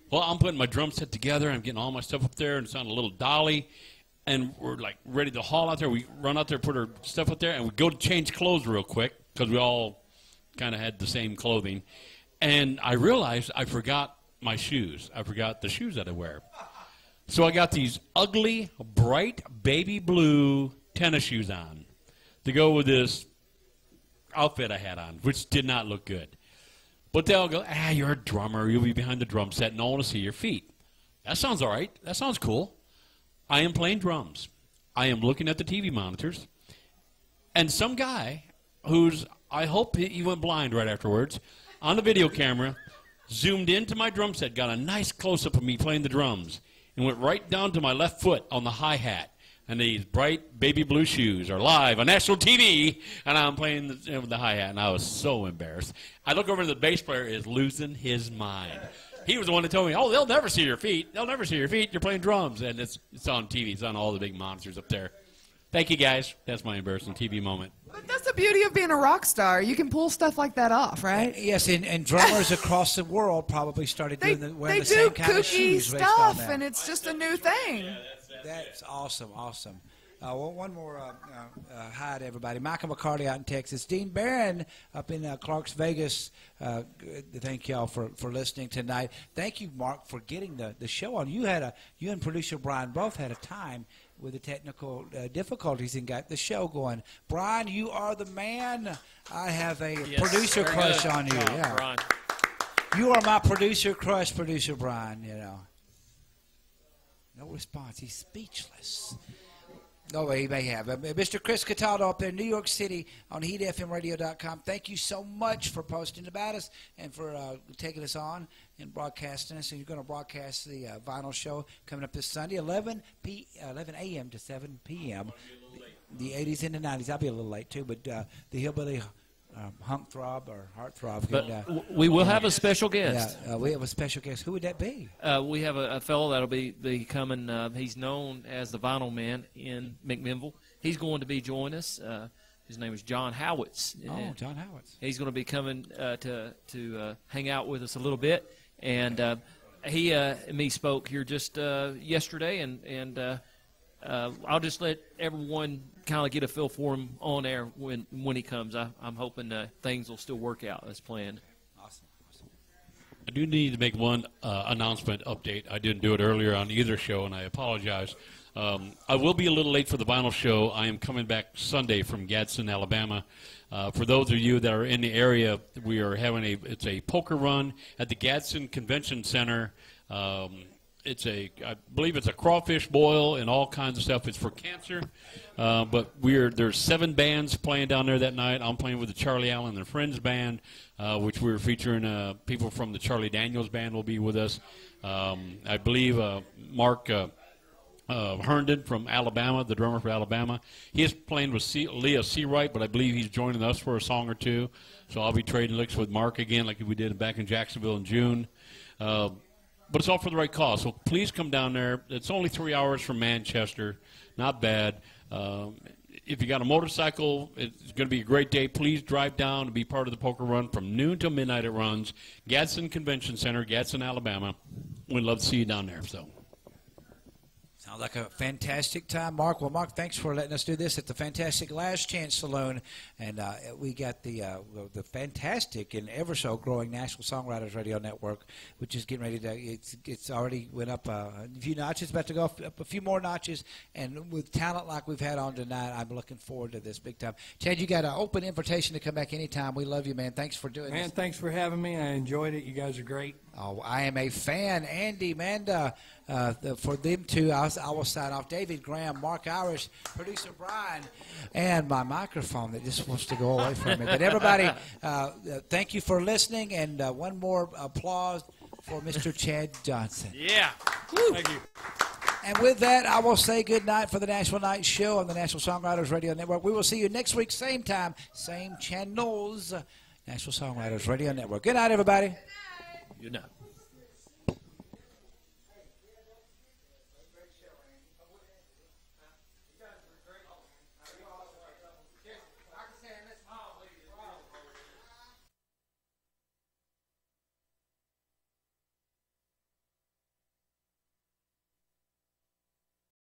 S8: Well, I'm putting my drum set together, I'm getting all my stuff up there, and it's on a little dolly, and we're like ready to haul out there. We run out there, put our stuff up there, and we go to change clothes real quick because we all kind of had the same clothing. And I realized I forgot my shoes. I forgot the shoes that I wear. So I got these ugly, bright baby blue tennis shoes on to go with this outfit I had on, which did not look good. But they'll go, you're a drummer. You'll be behind the drum set. No one will see your feet. That sounds all right. That sounds cool. I am playing drums. I am looking at the TV monitors. And some guy who's, I hope he went blind right afterwards, on the video camera, zoomed into my drum set, got a nice close-up of me playing the drums, and went right down to my left foot on the hi-hat. And these bright baby blue shoes are live on national TV, and I'm playing the hi-hat, and I was so embarrassed. I look over, and the bass player is losing his mind. He was the one that told me, oh, they'll never see your feet. They'll never see your feet. You're playing drums. And it's on TV. It's on all the big monitors up there. Thank you, guys. That's my embarrassing TV moment.
S5: But that's the beauty of being a rock star. You can pull stuff like that off, right?
S3: Yes, and drummers across the world probably started wearing the same kind of shoes.
S5: They do kooky stuff, and it's just a new thing.
S3: That's awesome, awesome. One more hi to everybody. Michael McCarty out in Texas. Dean Barron up in Clarks, Vegas. Thank y'all for listening tonight. Thank you, Mark, for getting the show on. You and producer Brian both had a time with the technical difficulties and got the show going. Brian, you are the man. I have a producer crush on you. Yeah.
S4: Brian.
S3: You are my producer crush, producer Brian, you know. No response. He's speechless. No, he may have. Mr. Chris Cataldo up there in New York City on HeatFMRadio.com. Thank you so much for posting about us and for taking us on and broadcasting us. And you're going to broadcast the vinyl show coming up this Sunday, 11 a.m. to 7 p.m. The 80s and the 90s. I'll be a little late, too, but the Hillbilly Hunk Throb or Heart Throb.
S4: But we will have a special guest.
S3: Yeah, we have a special guest. Who would that be?
S4: We have a fellow that'll be coming. He's known as the Vinyl Man in McMinnville. He's going to be joining us. His name is John Howitz.
S3: Oh, John Howitz.
S4: He's going to be coming to hang out with us a little bit. And he and me spoke here just yesterday, and I'll just let everyone kind of get a feel for him on air when he comes. I'm hoping things will still work out as planned.
S3: Awesome.
S8: I do need to make one announcement update. I didn't do it earlier on either show, and I apologize. I will be a little late for the vinyl show. I am coming back Sunday from Gadsden, Alabama. For those of you that are in the area, we are having it's a poker run at the Gadsden Convention Center. I believe it's a crawfish boil and all kinds of stuff. It's for cancer. But there's 7 bands playing down there that night. I'm playing with the Charlie Allen and Friends band, which we're featuring people from the Charlie Daniels band will be with us. I believe Mark Herndon from Alabama, the drummer from Alabama. He is playing with Leah Seawright, but I believe he's joining us for a song or two. So I'll be trading licks with Mark again like we did back in Jacksonville in June. But it's all for the right cause. So please come down there. It's only 3 hours from Manchester. Not bad. If you got a motorcycle, it's going to be a great day. Please drive down and be part of the poker run from noon till midnight. It runs. Gadsden Convention Center, Gadsden, Alabama. We'd love to see you down there. So.
S3: Sounds like a fantastic time, Mark. Well, Mark, thanks for letting us do this at the fantastic Last Chance Saloon. And we got the fantastic and ever so growing Nashville Songwriters Radio Network, which is getting ready to, it's already went up a few notches, about to go up a few more notches. And with talent like we've had on tonight, I'm looking forward to this big time. Chad, you got an open invitation to come back anytime. We love you, man. Thanks for doing this.
S6: Man, thanks for having me. I enjoyed it. You guys are great.
S3: Oh, I am a fan. Andy, Amanda, for them two, I will sign off. David Graham, Mark Irish, producer Brian, and my microphone that just wants to go away from me. But everybody, thank you for listening, and one more applause for Mr. Chad Johnson.
S4: Yeah.
S3: Woo.
S6: Thank you.
S3: And with that, I will say good night for the Nashville Night Show on the Nashville Songwriters Radio Network. We will see you next week, same time, same channels, Nashville Songwriters Radio Network. Good night, everybody.
S4: Good night.